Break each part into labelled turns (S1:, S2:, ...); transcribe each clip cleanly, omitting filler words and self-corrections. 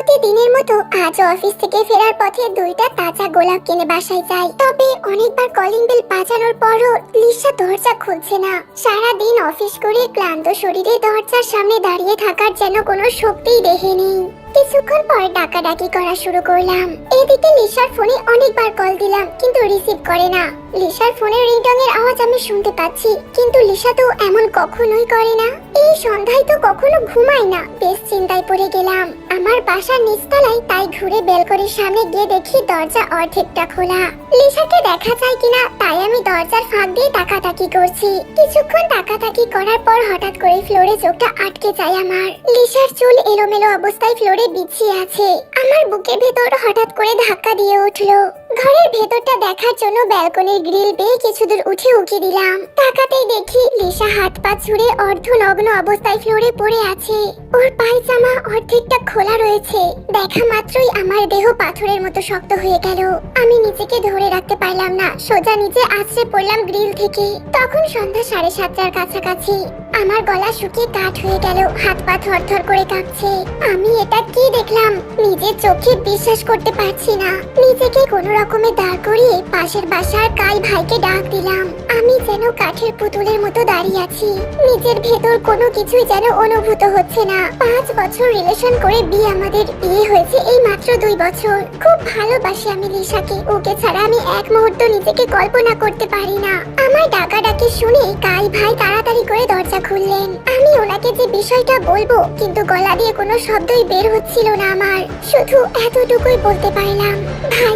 S1: প্রতিদিনের মতো আজ অফিস থেকে ফেরার পথে দুইটা তাজা গোলাপ কিনে বাসায় যাই। তবে অনেকবার কলিং বেল বাজানোর পরও লিসা দরজা খুলছে না। সারা দিন অফিস করে ক্লান্ত শরীরে দরজার সামনে দাঁড়িয়ে থাকার যেন কোনো শক্তিই দেখিনি। কিছুক্ষণ পর ডাকাডাকি করা শুরু করলাম। এদিকে লিসার ফোনে অনেকবার কল দিলাম কিন্তু রিসিভ করে না। লিসার ফোনের রিংটং এর আওয়াজ আমি শুনতে পাচ্ছি কিন্তু লিসা তো এমন কখনোই করে না। এই সন্ধ্যায় তো কখনো ঘুমায় না। বেশ চিন্তায় পড়ে গেলাম। আমার বাসার নিচতলায়, তাই ঘুরে ব্যালকনির সামনে গিয়ে দেখি দরজা অর্ধেকটা খোলা। লিসাকে দেখা যায় কিনা তাই আমি দরজার ফাঁক দিয়ে তাকাতাকি করছি। কিছুক্ষণ তাকাতাকি করার পর হঠাৎ করে ফ্লোরে চোখটা আটকে যায় আমার। লিসার চুল এলোমেলো অবস্থায় ফ্লোরে বিছিয়ে আছে। আমার বুকের ভেতর হঠাৎ করে ধাক্কা দিয়ে উঠলো। ঘরের ভেতরটা দেখার জন্য ব্যালকনির গ্রিল বেয়ে কিছু দূর উঠে উকি দিলাম। তাকাতেই দেখি লিসা হাত পা ছুঁড়ে অর্ধনগ্ন অবস্থায় ফ্লোরে পড়ে আছে। ওর পায়জামা অর্ধেকটা খোলা রয়েছে। দেখা মাত্রই আমার দেহ পাথরের মতো শক্ত হয়ে গেল। আমি নিজেকে ধরে রাখতে পারলাম না, সোজা নিচে আছড়ে পড়লাম গ্রিল থেকে। তখন সন্ধ্যা 7:30টার কাছাকাছি। আমার গলা শুকিয়ে কাঠ হয়ে গেল, হাত পা থরথর করে কাঁপছে। আমি এটা কি দেখলাম? নিজের চোখে বিশ্বাস করতে পারছি না। নিজেকে কোনো রকমে দাঁড় করিয়ে পাশের বাসার কাই ভাইকে ডাক দিলাম। আমি যেন কাঠের পুতুলের মতো দাঁড়িয়ে আছি। নিজের ভেতর কোনো কিছুই যেন অনুভূত হচ্ছে না। 5 বছর রিলেশন করে বিয়ে আমাদের। বিয়ে হয়েছে এই মাত্র 2 বছর। খুব ভালোবাসি আমি লিসাকে। ওকে ছাড়া আমি এক মুহূর্ত নিজেকে কল্পনা করতে পারি না। আমার ডাকাডাকি শুনে কাই ভাই তাড়াতাড়ি করে দরজা খুললেন। আমি ওনাকে যে বিষয়টা বলবো কিন্তু গলা দিয়ে কোনো শব্দই বের হচ্ছিল না আমার। শুধু এতটুকুই বলতে পারলাম, ভাই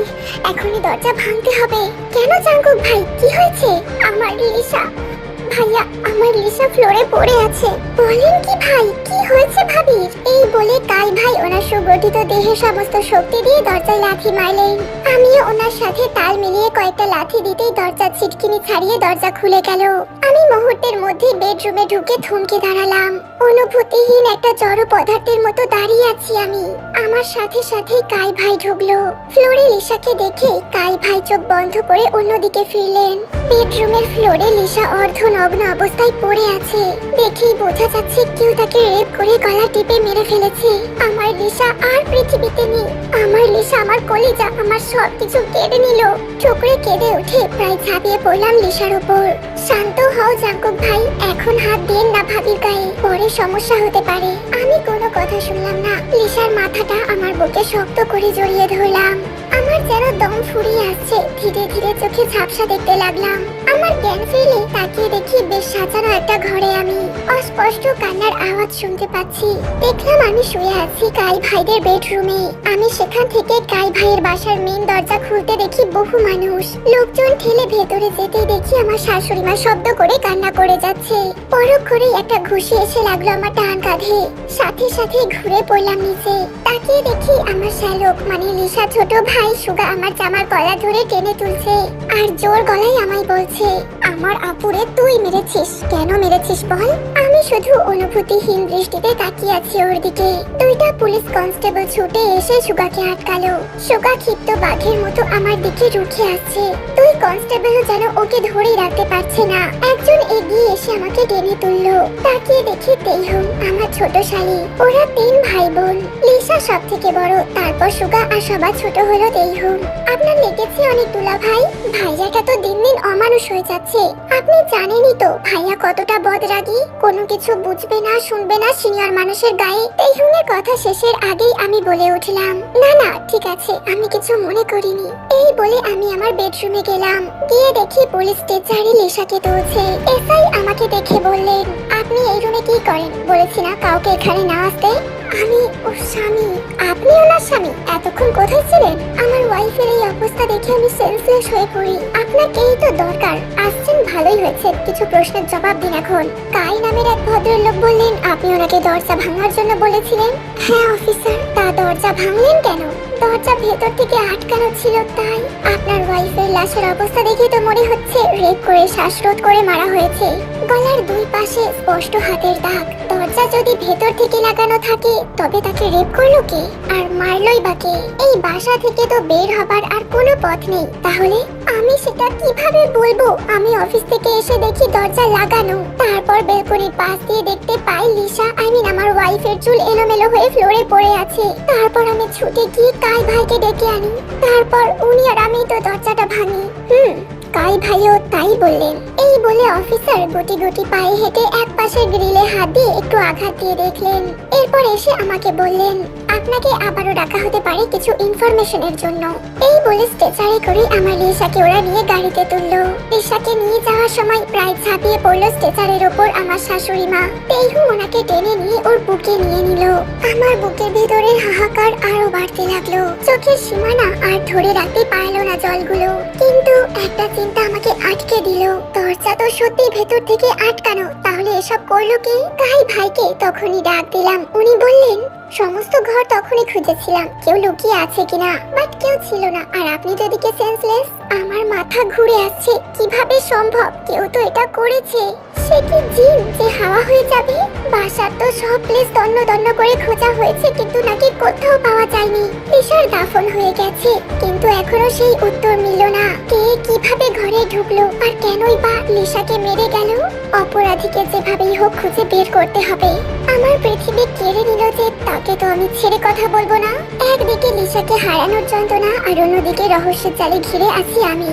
S1: এখনই দরজা ভাঙতে হবে। কেন জাঙ্কুক ভাই, কি হয়েছে? আমার লিসা, ভাইয়া আমার লিসা ফ্লোরে পড়ে আছে। বলেন কি ভাই, কি হয়েছে ভাবির? এই বলে কাই ভাই ওনার সুগঠিত দেহে সমস্ত শক্তি দিয়ে দরজায় লাথি মারলেন। আমিও ওনার সাথে তাল মিলিয়ে কয়েকটা লাথি দিতেই দরজার ছিটকিনি ছাড়িয়ে দরজা খুলে গেল। আমি মুহূর্তের মধ্যে বেডরুমে ঢুকে থমকে দাঁড়ালাম। অনুভূতিহীন একটা জড় পদার্থের মতো দাঁড়িয়ে আছি আমি। আমার সাথে সাথে কাই ভাই ঢুকলো। ফ্লোরে লিসাকে দেখে কাই ভাই চোখ বন্ধ করে অন্যদিকে ফিরলেন। বেডরুমের ফ্লোরে লিসা অর্ধনগ্ন অবস্থায় পড়ে আছে। দেখেই বোঝা যাচ্ছে কেউ তাকে রেপ করে গলা টিপে মেরে ফেলেছে। আমার লিসা আর পৃথিবীতে নেই। আমার লিসা আমার কলিজা, আমার সবকিছু কেড়ে নিল। ঠুকরে কেঁদে উঠে প্রায় ঝাঁপিয়ে পড়লাম লিসার উপর। শান্ত হও জাঙ্কুক ভাই, এখন হাত দিন না ভাবির গায়ে, পরে সমস্যা হতে পারে। আমি কোনো কথা শুনলাম না। লিসার মাথাটা আমার বুকে শক্ত করে জড়িয়ে ধরলাম। আমার যেন দম ফুরিয়ে আসছে। ধীরে ধীরে চোখে ঝাপসা দেখতে লাগলাম। আমার জ্ঞান ফিরলে তাকিয়ে দেখি বেশ সাজানো একটা ঘরে আমি। অস্পষ্ট কান্নার আওয়াজ শুনতে পাচ্ছি। দেখলাম আমি শুয়ে আছি কাই ভাইদের বেডরুমে। আমি সেখান থেকে কাই ভাইয়ের বাসার মেইন দরজা খুলতে দেখি বহু মানুষ। লোকজন ঠেলে ভেতরে যেতেই দেখি আমার শাশুড়ি মা শব্দ করে কান্না করে যাচ্ছে। পরক্ষণেই একটা ঘুষি এসে লাগলো আমার ডান কাঁধে। সাথে সাথে ঘুরে পড়লাম নিচে। তাকিয়ে দেখি আমার শ্যালক মানে লিসা ছোট ভাই সুগা আমার জামার গলা ধরে টেনে তুলছে আর জোর গলায় আমায় বলছে, আমার আপুরে তুই মেরেছিস। কেন মেরেছিস বল? আমি শুধু অনুভূতিহীন দৃষ্টিতে তাকিয়ে আছি ওর দিকে। দুইটা পুলিশ কনস্টেবল ছুটে এসে সুগাকে আটকালো। সুগা ক্ষিপ্ত বাঘের মতো আমার দিকে রুখে আসছে। দুই কনস্টেবলও যেন ওকে ধরে রাখতে পারছে না। একজন এগিয়ে এসে আমাকে টেনে তুললো। তাকিয়ে দেখি তেইহুম আমার ছোট শালী। ওরা 3 ভাই বোন। লিসা সব থেকে বড়, তারপর সুগা আর সবার ছোট হলো তেইহুম। আপনার লেগেছে অনেক দুলা ভাই? ভাইয়াটা তো দিন দিন অমানুষ হয়ে যাচ্ছে। আপনি জানেনই তো ভাইয়া কতটা বদরাগী। কোনো কিছু বুঝবে না, শুনবে না সিনিয়র মানুষের গায়ে। তেইহুমের কথা শেষের আগেই আমি বলে উঠলাম, না না ঠিক আছে, আমি কিছু মনে করিনি। এই বলে আমি আমার বেডরুমে গেলাম। গিয়ে দেখি পুলিশ স্টেচারে লিসাকে তুলছে। এসআই আমাকে দেখে বললেন, আপনি এই রুমে কি করেন? বলেছি না কাউকে এখানে না আসতে। আমি ওর স্বামী। আপনি ওনার স্বামী? এতক্ষণ কোথায় ছিলেন? আমার ওয়াইফের এই অবস্থা দেখে আমি সেন্সলেস হয়ে পড়ি। আপনাকেই তো দরকার। আসছেন ভালোই হয়েছে, কিছু প্রশ্নের জবাব দিন এখন। কাই নামের এক ভদ্রলোক বললেন, আপনি ওনাকে দরজা ভাঙার জন্য বলেছিলেন। হ্যাঁ অফিসার। তা দরজা ভাঙলেন কেন? দরজা ভেতর থেকে আটকানো ছিল। তাই আপনার ওয়াইফের লাশের অবস্থা দেখে তো মনে হচ্ছে রেপ করে শ্বাসরোধ করে মারা হয়েছে। গলার দুই পাশে স্পষ্ট হাতের দাগ। দরজা যদি ভেতর থেকে লাগানো থাকে তবে তাকে রেপ করলো কে, আর মারলোই বা কে? এই বাসা থেকে তো বের হবার আর কোনো পথ নেই। তাহলে আমি সেটা কিভাবে বলবো? আমি অফিস থেকে এসে দেখি দরজা লাগানো। তারপর বেলকনির পাশ দিয়ে দেখতে পাই লিসা, আমার ওয়াইফের চুল এলোমেলো হয়ে ফ্লোরে পড়ে আছে। তারপর আমি ছুটে গিয়ে কাই ভাইকে ডেকে আনি। তারপর উনি আর আমি তো দরজাটা ভাঙি। কাই ভাইও তাই বললেন। এই বলে অফিসার গুটি গুটি পায়ে হেঁটে এক পাশে গ্রিলে হাত দিয়ে একটু আঘাত দিয়ে দেখলেন। এরপর এসে আমাকে বললেন, আপনাকে আবারও ডাকা হতে পারে কিছু ইনফরমেশনের জন্য। এই বলে স্ট্রেচারে করে আমার লিসাকে ওরা নিয়ে গাড়িতে তুললো। লিসাকে নিয়ে যাওয়ার সময় প্রায় ঝাঁপিয়ে পড়লো স্ট্রেচারের ওপর আমার শাশুড়ি মা। তেইহু ওনাকে টেনে নিয়ে ওর বুকে নিয়ে নিল। আমার বুকের ভিতরের হাহাকার আরো বাড়তে লাগলো। চোখের সীমানা আর ধরে রাখতে পারলো না জলগুলো। কিন্তু একটা চিন্তা আমাকে আটকে দিল। দরজা তো সত্যি ভেতর থেকে আটকানো, তাহলে এসব করলো কে? কাই ভাইকে তখনই ডাক দিলাম। উনি বললেন, সমস্ত ঘর তখনই খুঁজেছিলাম কেউ লুকিয়ে আছে কিনা, বাট কেউ ছিল না। আর আপনি তো এদিকে সেন্সলেস। আমার মাথা ঘুরে আসছে, কিভাবে সম্ভব? কেউ তো এটা করেছে। সে কি জিন যে হাওয়া হয়ে যাবে? বাসার তো সব প্লেস তন্ন তন্ন করে খোঁজা হয়েছে, কিন্তু নাকি কোথাও পাওয়া যায়নি। লিসার দাফন হয়ে গেছে, কিন্তু এখনো সেই উত্তর মিলল না। কে কিভাবে ঘরে ঢুকলো, আর কেনই বা লিসাকে মেরে গেল? অপরাধীকে যেভাবেই হোক খুঁজে বের করতে হবে। আমার পৃথিবী কেড়ে নিল যে, তাকে তো আমি ছেড়ে কথা বলবো না। একদিকে লিসাকে হারানোর যন্ত্রণা, আর অন্যদিকে রহস্যের জালে ঘিরে আছি আমি।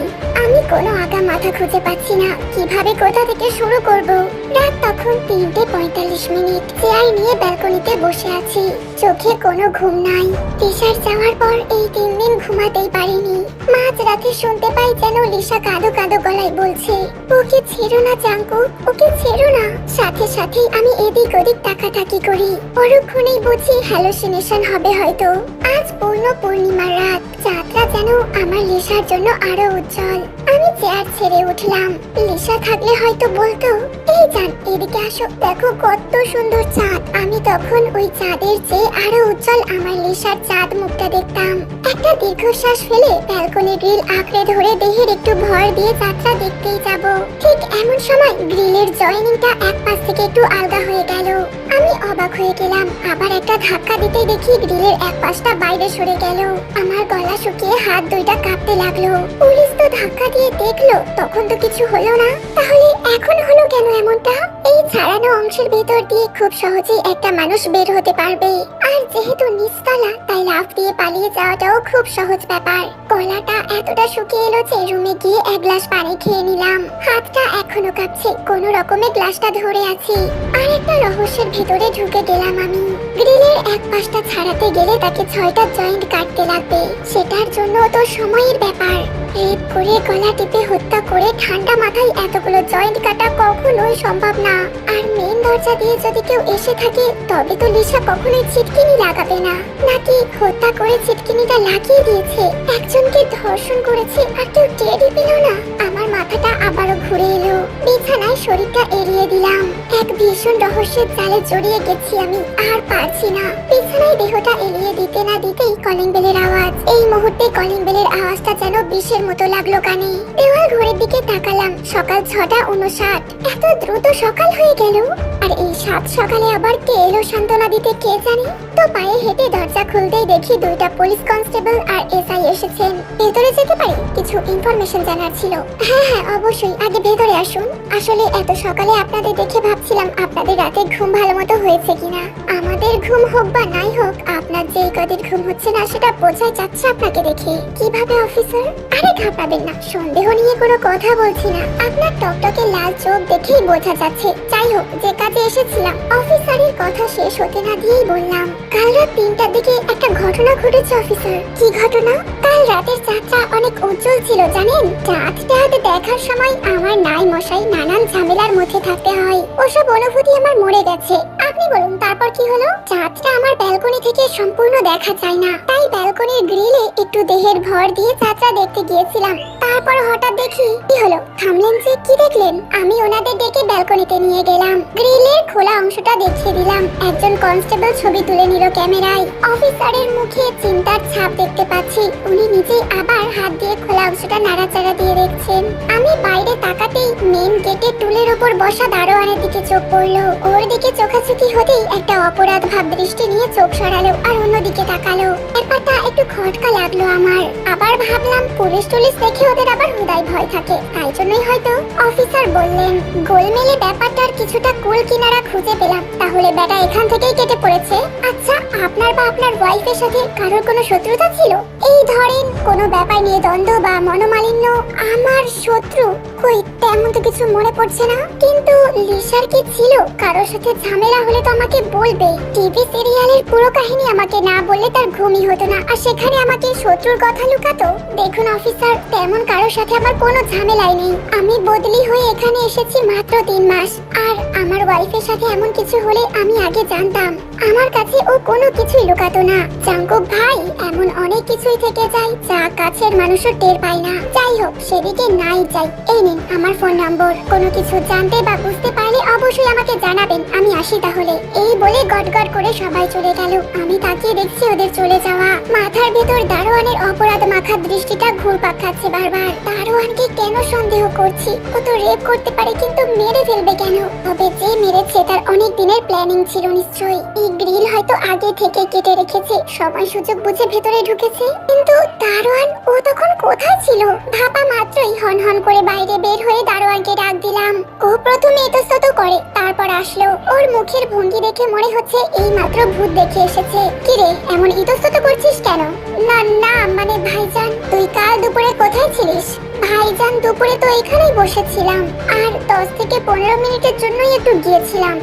S1: কোনো আগা মাথা খুঁজে পাচ্ছি না, কিভাবে কোথা থেকে শুরু করব। রাত তখন 3:45। চেয়ার নিয়ে ব্যালকনিতে বসে আছি, চোখে কোনো ঘুম নাই। লিসার যাওয়ার পর এই 3 দিন ঘুমাতেই পারিনি। মাঝ রাতে শুনতে পাই যেন লিসা কাঁদো কাঁদো গলায় বলছে, ওকে ছেড়ো না জাঙ্কু, ওকে ছেড়ো না। সাথে সাথেই আমি এদিক ওদিক তাকাতাকি করি। পরক্ষণেই বুঝি হ্যালুসিনেশন হবে হয়তো। আজ পূর্ণ পূর্ণিমার রাত, চাঁদটা যেন আমার লিসার জন্য আরো উজ্জ্বল। আমি চেয়ার ছেড়ে উঠলাম। লিসা থাকলে হয়তো বলতো, এই জান এদিকে আসো, দেখো কত সুন্দর চাঁদ। আমি তখন ওই চাঁদের চেয়ে আরো উজ্জ্বল আমার লিসার চাঁদ মুখটা দেখতাম। একটা দীর্ঘশ্বাস ফেলে ব্যালকনি গ্রিল আঁকড়ে ধরে দেহের একটু ভর দিয়ে যাত্রা দেখতেই যাব। ঠিক এমন সময় গ্রিলের জয়েনিংটা এক পাশ থেকে একটু আলগা হয়ে গেল। আমি অবাক হয়ে গেলাম। আবার একটা ধাক্কা দিতেই দেখি গ্রিলের এক পাশটা বাইরে সরে গেল। আমার গলা শুকিয়ে হাত দুইটা কাঁপতে লাগলো। পুলিশ তো ধাক্কা দিয়ে দেখলো, তখন তো কিছু হলো না। তাহলে এখন হলো কেন এমনটা? এই ছাড়ানো অংশের ভেতর দিয়ে খুব সহজেই একটা মানুষ বের হতে পারবে। আর যেহেতু নিচতলা, তাই লাফ দিয়ে পালিয়ে যাওয়াটাও খুব সহজ ব্যাপার। গলাটা এতটা শুকিয়ে এলো যে রুমে গিয়ে এক গ্লাস পানি খেয়ে নিলাম। হাতটা এখনো কাঁপছে, কোনো রকমে গ্লাসটা ধরে আছি। আর একটা রহস্যের ভেতরে ঢুকে গেলাম আমি। গ্রিলের এক পাশটা ছাড়াতে গেলে তাকে 6টা জয়েন্ট কাটতে লাগবে। সেটার জন্য তো সময়ের ব্যাপার। রেপ করে গলা টিপে হত্যা করে ঠান্ডা মাথায় এতগুলো জয়েন্ট কাটা কখনোই সম্ভব না। আর মেন দরজা দিয়ে যদি কেউ এসে থাকে, তবে তো লিসা কখনোই ছিটকিনি লাগাবে না। নাকি হত্যা করে ছিটকিনিটা লাগিয়ে দিয়েছে, একজনকে ধর্ষণ করেছে আর কেউ টেরই পেল না। আমার মাথাটা আবারও ঘুরে এলো। বিছানায় শরীরটা এড়িয়ে দিলাম। এক ভীষণ রহস্যের জালে জড়িয়ে গেছি আমি, আর পারছি না। বিছানায় দেহটা এড়িয়ে দিতে না দিতেই কলিং বেলের আওয়াজ। এই মুহূর্তে কলিং বেলের আওয়াজটা যেন বিষের মতো লাগলো কানে। দেওয়াল ঘড়ির দিকে তাকালাম, সকাল 6:59। এত দ্রুত সকাল হয়ে গেল। আর এই 7 সকালে আবার কে এলো সান্ত্বনা দিতে কে জানে। তো পায়ে হেঁটে দরজা খুলতেই দেখি 2টা পুলিশ কনস্টেবল আর এসআই এসেছেন। ভেতরে যেতে পারি? কিছু ইনফরমেশন জানার ছিল। হ্যাঁ হ্যাঁ অবশ্যই, আগে ভেতরে আসুন। আসলে এত সকালে আপনাদের দেখে ভাবছিলাম আপনাদের রাতে ঘুম ভালো মতো হয়েছে কিনা। আমাদের ঘুম হোক বা নাই হোক, আপনার যে কদিন ঘুম হচ্ছে না সেটা বোঝাই যাচ্ছে আপনাকে দেখে। কিভাবে অফিসার? আরে ঘাবড়াবেন না, সন্দেহ নিয়ে কোনো কথা বলছি না। আপনার টকটকে লাল চোখ দেখেই বোঝা যাচ্ছে। যাই হোক, যে কাজে এসেছিলাম। অফিসারের কথা শেষ হতে না দিয়েই বললাম, কাল রাত 3টার দিকে একটা ঘটনা ঘটেছে অফিসার। কি ঘটনা? কাল রাতের চাঁদটা অনেক উজ্জ্বল ছিল জানেন। চাঁদটা দেখার সময় আমার নাই মশাই নানান ঝামেলার মধ্যে থাকতে হয়। ওসব অনুভূতি আমার মরে গেছে। আপনি বলুন তারপর কি হলো? চাঁদটা আমার ব্যালকনি থেকে সম্পূর্ণ দেখা যায় না, তাই ব্যালকনির গ্রিলে একটু দেহের ভর দিয়ে যাত্রা দেখতে গিয়েছিলাম। তারপর হঠাৎ দেখি কি হলো, থামলেন যে? কি দেখলেন? আমি ওনাদের ডেকে ব্যালকনিতে নিয়ে গেলাম, গ্রিলের খোলা অংশটা দেখিয়ে দিলাম। একজন কনস্টেবল ছবি তুলে নিল ক্যামেরায়। অফিসারের মুখে চিন্তার ছাপ দেখতে পাচ্ছি। উনি নিজেই আবার হাত দিয়ে খোলা অংশটা নাড়াচাড়া দিয়ে দেখছেন। আমি বাইরে তাকাতেই মেন গেটে টুলের উপর বসা দারোয়ানের দিকে চোখ পড়লো। ওর দিকে চোখাচোখি হতেই একটা অপরাধ ভাব দৃষ্টি নিয়ে চোখ সরালো আর অন্যদিকে তাকালো। ব্যাপারটা একটু খটকা লাগলো আমার। আবার ভাবলাম পুলিশ টুলিশ দেখে ওদের আবার হুদায় ভয় থাকে, তাই জন্যই হয়তো। অফিসার বললেন, গোলমেলে ব্যাপারটার কিছুটা কুল কিনারা খুঁজে পেলাম। তাহলে বেটা এখান থেকেই কেটে পড়েছে। আচ্ছা, আপনার বা আপনার ওয়াইফের সাথে কারোর কোনো শত্রুতা ছিল? এই ধরেন কোনো ব্যাপার নিয়ে দ্বন্দ্ব বা মনোমালিন্য? আমার শত্রু? কই, তেমন তো কিছু মনে পড়ছে না। কিন্তু লিসার কি ছিল? কারোর সাথে ঝামেলা হলে তো আমাকে বলবে। টিভি সিরিয়ালের পুরো কাহিনী আমাকে না বললে তার ঘুমই হতো না, আর সেখানে আমাকে শত্রুর কথা লুকাতো। দেখুন অফিসার, তেমন কারোর সাথে আমার কোনো ঝামেলাই নেই। আমি বদলি হয়ে এখানে এসেছি মাত্র 3 মাস। আর আমার ওয়াইফের সাথে এমন কিছু হলে আমি আগে জানতাম। আমার কাছে ও কোনো কিছুই লুকাতো না। জাঙ্কুক ভাই, এমন অনেক কিছুই থেকে যায় যা কাছের মানুষও টের পায় না। যাই হোক, সেদিকে নাই যাই। এই নিন আমার ফোন নম্বর। কোনো কিছু জানতে বা বুঝতে পারলে অবশ্যই আমাকে জানাবেন। আমি আসি তাহলে। এই বলে গটগট করে সবাই চলে গেল। আমি তাকিয়ে দেখছি ওদের চলে যাওয়া। মাথার ভেতর দারোয়ানের অপরাধ মাখার দৃষ্টিটা ঘুরপাক খাচ্ছে বারবার। দারোয়ানকে কেন সন্দেহ করছি? ও তো রেপ করতে পারে, কিন্তু মেরে ফেলবে কেন? তবে যে মেরেছে তার অনেক দিনের প্ল্যানিং ছিল নিশ্চয়ই। এই গ্রিল হয়তো আগে থেকে কেটে রেখেছে, সময় সুযোগ বুঝে ভেতরে ঢুকেছে। কিন্তু দারোয়ান ও তখন কোথায় ছিল? ভাবা মাত্রই হন হন করে বাইরে বের হয়ে দারোয়ানকে ডাক দিলাম। ও প্রথমে ইতস্তত করে, তারপর আসলো। ওর মুখের ভঙ্গি দেখে মনে হচ্ছে এই মাত্র ভূত দেখে এসেছে। কিরে, এমন ইতস্তত করছিস কেন? না না, মানে ভাইজান, তুই কাল দুপুরে কোথায় ছিলিস? ভাইজান, দুপুরে তো এখানেই বসেছিলাম, আর 10 থেকে 15 মিনিটের জন্যই একটু গিয়েছিলাম।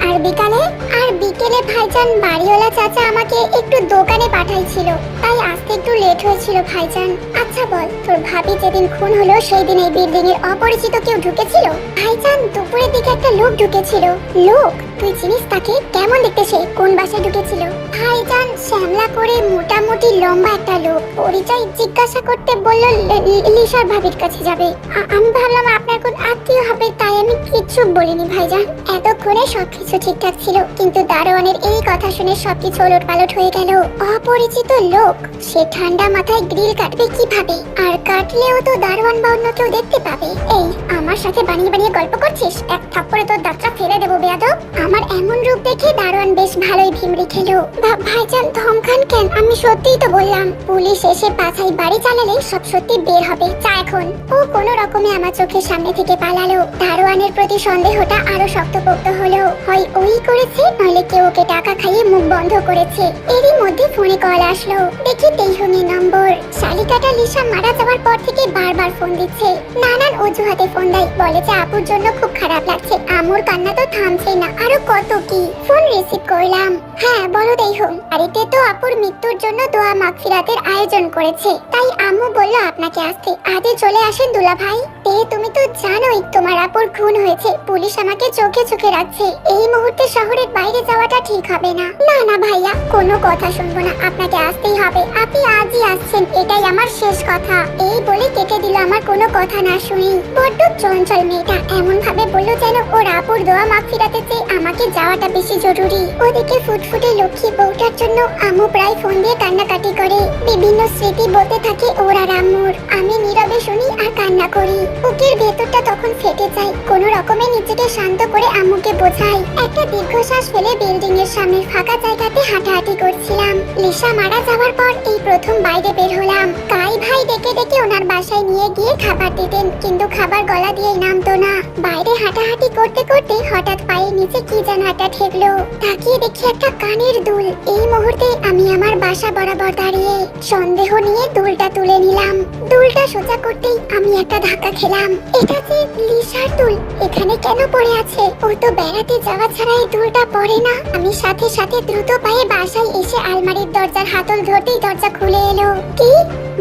S1: আর বিকালে? আর বিকেলে ভাইজান বাড়িওয়ালা চাচা আমাকে একটু দোকানে পাঠাইছিল, তাই আসতে একটু লেট হয়েছিল ভাইজান। আচ্ছা বল, তোর ভাবি যেদিন খুন হলো সেই দিন এই বিল্ডিং এর অপরিচিত কেউ ঢুকেছিল? ভাইজান, দুপুরের দিকে একটা লোক ঢুকেছিল। লোক? তুই চিনিস তাকে? কেমন দেখতে সে? কোন বাসায় ঢুকেছিল? ভাইজান, শ্যামলা করে মোটামুটি লম্বা একটা লোক। পরিচয় জিজ্ঞাসা করতে বলল লিসার ভাবির কাছে যাবে। আমি ভাবলাম আপনার কোন আত্মীয় হবে, তাই আমি কিচ্ছু বলিনি ভাইজান। এতক্ষণে সবকিছু ঠিকঠাক ছিল, কিন্তু দারোয়ানের এই কথা শুনে সবকিছু ওলটপালট হয়ে গেল। অপরিচিত লোক, সে ঠান্ডা মাথায় গ্রিল কাটবে কিভাবে? আর কাটলেও তো দারোয়ান বা অন্য কেউ দেখতে পাবে। এই, আমার সাথে বানিয়ে বানিয়ে গল্প করছিস? এক থাপ্পড়ে তোর দাঁতটা ফেলে দেবো বেয়াদব। আমার এমন রূপ দেখে দারোয়ান বেশ ভালোই ভিমড়ি খেলো। ভাইজান, ধমকান কেন? আমি সত্যিই তো বললাম। পুলিশ এসে পাছাই বাড়ি চালালে সব সত্যি বের হবে। চা এখন। ও কোনো রকমে আমার চোখের সামনে থেকে পালালো। দারোয়ানের প্রতি সন্দেহটা আরো শক্তপোক্ত হলো। হয় ওই করেছে, নইলে কেউ ওকে টাকা খাইয়ে মুখ বন্ধ করেছে। এরই মধ্যে ফোনে কল আসলো। দেখি তেইহুনি নম্বর। শালিকাটা লিসা মারা যাওয়ার পর থেকে বারবার ফোন দিচ্ছে। নানান অজুহাতে ফোন দেয়, বলে যে আপুর জন্য খুব খারাপ লাগছে। আমুর কান্না তো থামছে না, আরো কত কি। ফোন রিসিভ করলাম। হ্যাঁ বলো তেইহুন, বাড়িতে তো আপুর মৃত্যুর জন্য দোয়া মাগফিরাতের আয়োজন করেছে, তাই আম্মু বলল আপনাকে আসতে। আজই চলে আসেন দুলা ভাই। তুমি তো জানোই তোমার আপুর খুন হয়েছে। পুলিশ আমাকে চোখে চোখে রাখছে। এই মুহূর্তে শহরের বাইরে যাওয়াটা ঠিক হবে না। না না ভাইয়া, কোনো কথা শুনবো না, আপনাকে আসতেই হবে। আপনি আজই আসছেন, এটাই আমার শেষ কথা। এই বলে কেটে দিল আমার কোনো কথা না শুনি। বড্ড চঞ্চল মেয়েটা, এমন ভাবে বললো যেন ওর আপুর দোয়া মাগফিরাতে চেয়ে আমাকে যাওয়াটা বেশি জরুরি। ওদিকে ফুটফুটে লক্ষ্মী বউটার জন্য আম্মু প্রায় ফোন দিয়ে কান্নাকাটি করে। বিভিন্ন স্মৃতি বলতে থাকে ওর আর আম্মুর। আমি নীরবে শুনি আর কান্না করি। বুকের ভেতরটা তখন ফেটে যায়। কোনো রকমে নিজেকে শান্ত করে আম্মুকে বোঝাই। একটা দীর্ঘশ্বাস ফেলে বিল্ডিং এর সামনের ফাঁকা জায়গাতে হাঁটাহাঁটি করছিলাম। লিসা মারা যাওয়ার পর এই প্রথম বাইরে বের হলাম। কাই ভাই ডেকে ডেকে ওনার বাসায় নিয়ে গিয়ে খাবার দিতেন, কিন্তু খাবার গলা দিয়ে নামতো না। বাইরে হাঁটাহাঁটি করতে করতে হঠাৎ পায়ের নিচে কি যেন একটা ঠেকলো। তাকিয়ে দেখি একটা কানের দুল। এই মুহূর্তে আমি আমার বাসা বরাবর দাঁড়িয়ে সন্দেহ নিয়ে দুলটা তুলে নিলাম। দুলটা সোজা করতেই আমি একটা ধাক্কা খেলাম। এটা যে লিসার দুল, এখানে কেন পড়ে আছে? ও তো বেড়াতে যাওয়া ছাড়া এই দুলটা পড়ে না। আমি সাথে সাথে দ্রুত পায়ে বাসায় এসে আলমারির দরজার হাতল ধরতেই দরজা খুলে এলো। কি?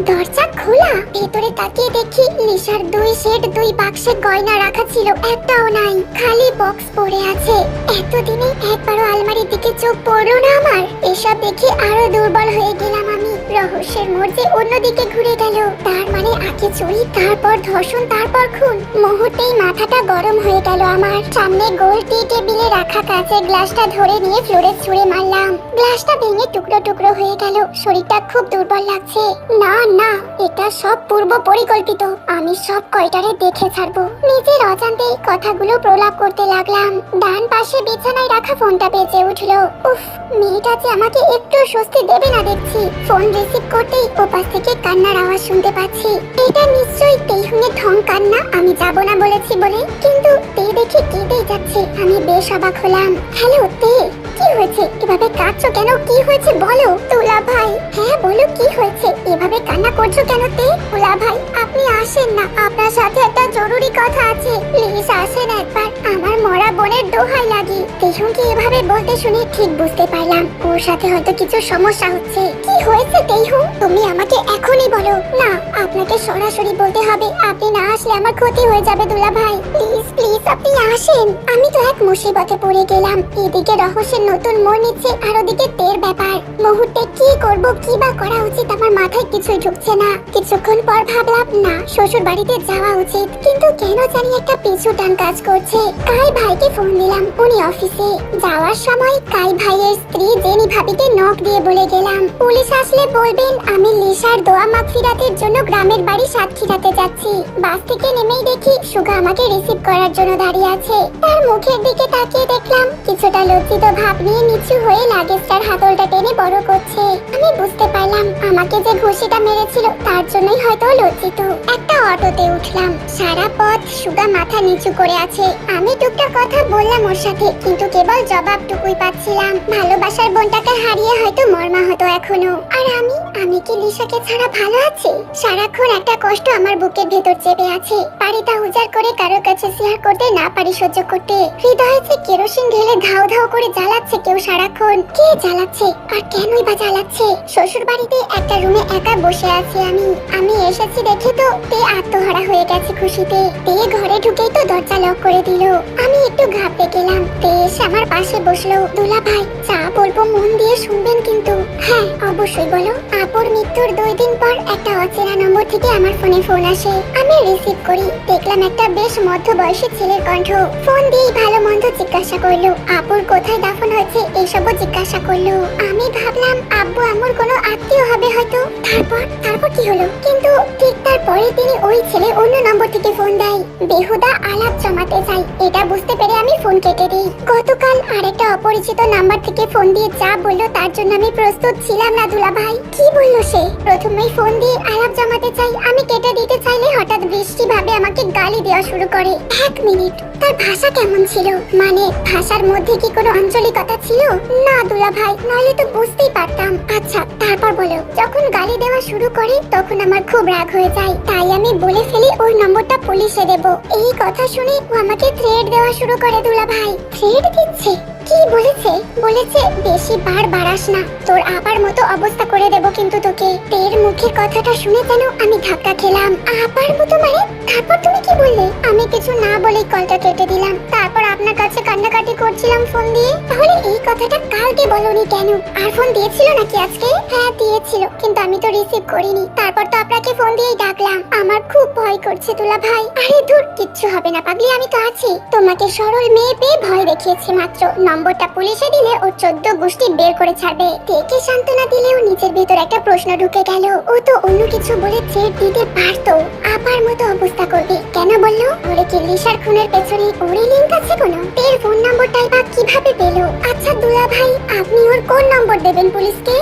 S1: দরজা খোলা? ভেতরে তাকিয়ে দেখি লিসার 2 সেট 2 বাক্সে গয়না রাখা ছিল, একটাও নাই, খালি বক্স পড়ে আছে। এতদিনে একবারও আলমারির দিকে চোখ পড়লো না আমার। এসব দেখে আরো দুর্বল হয়ে গেলাম আমি। রহস্যের মোড় যে অন্যদিকে ঘুরে গেল। তার মানে আগে চুরি, তারপর ধর্ষণ, তারপর খুন। মুহূর্তেই মাথাটা গরম হয়ে গেল আমার। সামনে গোল টি টেবিলে রাখা কাঁচের গ্লাসটা ধরে নিয়ে ফ্লোরে ছুঁড়ে মারলাম। গ্লাসটা ভেঙে টুকরো টুকরো হয়ে গেল। শরীরটা খুব দুর্বল লাগছে। না না, এটা সব পূর্ব পরিকল্পিত। আমি সব কয়টারে দেখে ছাড়বো। নিজের অজান্তেই কথাগুলো প্রলাপ করতে লাগলাম। ডান পাশে বিছানায় রাখা ফোনটা বেজে উঠলো। উফ, মেয়েটা যে আমাকে একটু স্বস্তি দেবে না দেখছি। ফোন রিসিভ করতেই ওপাশ থেকে কান্নার আওয়াজ শুনতে পাচ্ছি। এটা নিশ্চয়ই তেহুঙের ঢং কান্না, আমি যাব না বলেছি বলে। কিন্তু তে দেখে কেঁদেই যাচ্ছে। আমি বেশ অবাক হলাম। হ্যালো তে, কি হয়েছে? এভাবে কাঁদছো কেন? কি হয়েছে বলো। তুলা ভাই, হ্যাঁ বলো কি হয়েছে? এভাবে কান্না করছো কেন তে? তুলা ভাই, আপনি আসেন না, আপনার সাথে একটা জরুরি কথা আছে। প্লিজ আসেন একবার, আমার মরা বোনের দোহাই লাগি। তেহুংকে এভাবে বলতে শুনে ঠিক বুঝতে পারলাম ওর সাথে হয়তো কিছু সমস্যা হচ্ছে। কি হয়েছে তেহুং? তুমি আমাকে এখনই বলো। না, আপনাকে সরাসরি বলতে হবে। আপনি না আসলে আমার ক্ষতি হয়ে যাবে দুলা ভাই। প্লিজ প্লিজ আপনি আসেন। আমি তো এক মুসিবতে পড়ে গেলাম। এদিকে রহস্যের নতুন মোড় নিচ্ছে, আর ওদিকে তের ব্যাপার। মুহূর্তে কি করব, কি বা করা উচিত আমার মাথায় কিছুই ঢুকছে না। কিছুক্ষণ পর ভাবলাম না, শ্বশুর বাড়িতে যাওয়া উচিত। কিন্তু কেন জানি একটা পিছু টান কাজ করছে। কাই ভাইকে ফোন দিলাম, উনি অফিসে। যাওয়ার সময় কাই ভাইয়ের স্ত্রী জেনি ভাবিকে নক দিয়ে বলে গেলাম পুলিশ আসলে বলবেন আমি লিসার দোয়া মাগফিরাতের জন্য গ্রামের বাড়ি সাতক্ষীরাতে যাচ্ছি। বাস থেকে নেমেই দেখি সুগা আমাকে রিসিভ করার জন্য দাঁড়িয়ে আছে। তার মুখের দিকে তাকিয়ে দেখলাম কিছুটা লজ্জিত ভাব নিয়ে নিচু হয়ে লাগেজটার হাতলটা টেনে বড় করছে। আমি বুঝতে পারলাম আমাকে যে ঘুষিটা মেরেছিল তার জন্যই হয়তো লজ্জিত। একটা অটোতে উঠলাম। সারা পথ সুগা মাথা নিচু করে আছে। আমি টুকটাক কথা বললাম ওর সাথে, কিন্তু কেবল জবাবটুকুই পাচ্ছিলাম। ভালোবাসার বোনটাকে হারিয়ে হয়তো মর্মা হতো এখনো। আর আমি কি লিসাকে ছাড়া ভালো আছি? সারাক্ষণ একটা কষ্ট আমার বুকের ভেতর চেপে আছে। বাড়িটা উজাড় করে কারোর কাছে শেয়ার করতে না পারি সহ্য করতে। হৃদয়ে যে কেরোসিন ঢেলে ধাও ধাও করে জ্বালাচ্ছে কেউ সারাক্ষণ। কে জ্বালাচ্ছে আর কেনই বা জ্বালাচ্ছে? শ্বশুর বাড়িতে একটা রুমে একা বসে আছি আমি এসেছি দেখে তো তে আত্মহারা হয়ে গেছে খুশিতে। তে ঘরে ঢুকেই তো দরজা লক করে দিল। আমি একটু ঘাবড়ে গেলাম। তে এসে আমার পাশে বসলো। দুলা ভাই, যা বলবো মন দিয়ে শুনবেন কিন্তু। হ্যাঁ অবশ্যই বলো। আপুর মৃত্যুর 2 দিন পর একটা অচেনা নম্বর থেকে আমার ফোনে ফোন আসে। আমি রিসিভ করি। দেখলাম একটা বেশ মধ্যবয়সী ছেলের কণ্ঠ। ফোন দিয়ে ভালো মন্দ জিজ্ঞাসা করলো। আপুর কোথায় দাফন হয়েছে এইসবও জিজ্ঞাসা করলো। আমি ভাবলাম আব্বু আমার কোনো আত্মীয় হবে হয়তো। তারপর কি হলো? কিন্তু ঠিক তারপরে তিনি ওই ছেলে অন্য নম্বর থেকে ফোন দেয়। বেহুদা আলাপ জমাতে চাই, এটা বুঝতে পেরে আমি ফোন কেটে দিই। গতকাল আরেকটা অপরিচিত নাম্বার থেকে ফোন দিয়ে যা বললো তার জন্য আমি প্রস্তুত ছিলাম না দুলা ভাই। কি বললো সে? প্রথমেই ফোন দিয়ে আলাপ জমাতে চাই আমি কেটে দিতে চাইলে হঠাৎ বৃষ্টি ভাবে আমাকে গালি দেওয়া শুরু করে। 1 মিনিট, তার ভাষা কেমন ছিল? মানে ভাষার মধ্যে কি কোনো আঞ্চলিকতা ছিল? না দুলা ভাই, নইলে তো বুঝতেই পারতাম। আচ্ছা তারপর বলো। যখন গালি দেওয়া শুরু করে তখন আমার খুব রাগ হয়ে যায়। তাই আমি বলে ফেলি ওর নম্বরটা পুলিশে দেব। এই কথা শুনে ও আমাকে থ্রেট দেওয়া শুরু করে দুলা ভাই। থ্রেট দিচ্ছে? কি বলেছে? বলেছে বেশি বার বাড়াস না, তোর আবার মতো অবস্থা করে দেব কিন্তু তোকে। তের মুখে কথাটা শুনে যেন আমি ধাক্কা খেলাম। আবার মতো মানে? তারপর তুমি কি বললে? আমি কিছু না বলেই কলটা কেটে দিলাম। তারপর আপনার কাছে কান্নাকাটি করছিলাম ফোন দিয়ে। তাহলে এই কথাটা কালকে বলনি কেন? আর ফোন দিয়েছিল নাকি আজকে? হ্যাঁ দিয়েছিল, কিন্তু আমি তো রিসিভ করিনি। তারপর তো আপনাকে ফোন দিয়েই ডাকলাম। আমার খুব ভয় করছে তুলা ভাই। আরে দূর, কিচ্ছু হবে না পাগলি, আমি তো আছি। তোমাকে সরল মেয়ে পেয়ে ভয় দেখিয়েছি মাত্র। নম্বরটা পুলিশে দিলে ও 14 গোষ্ঠী বের করে ছাড়বে। দেখে সান্ত্বনা দিলেও নিজের ভেতর একটা প্রশ্ন ঢুকে গেল। ও তো অন্য কিছু বলে ছেড়ে দিতে পারতো। আপার মতো অবস্থা করবে কেন বললো? ওরে কি লিসার খুনের পেছনে ওরই লিংক আছে কোনো? তের ফোন নম্বরটাই বা কিভাবে পেলো? আচ্ছা দুলা ভাই, আপনি ওর কোন নম্বর দেবেন পুলিশকে?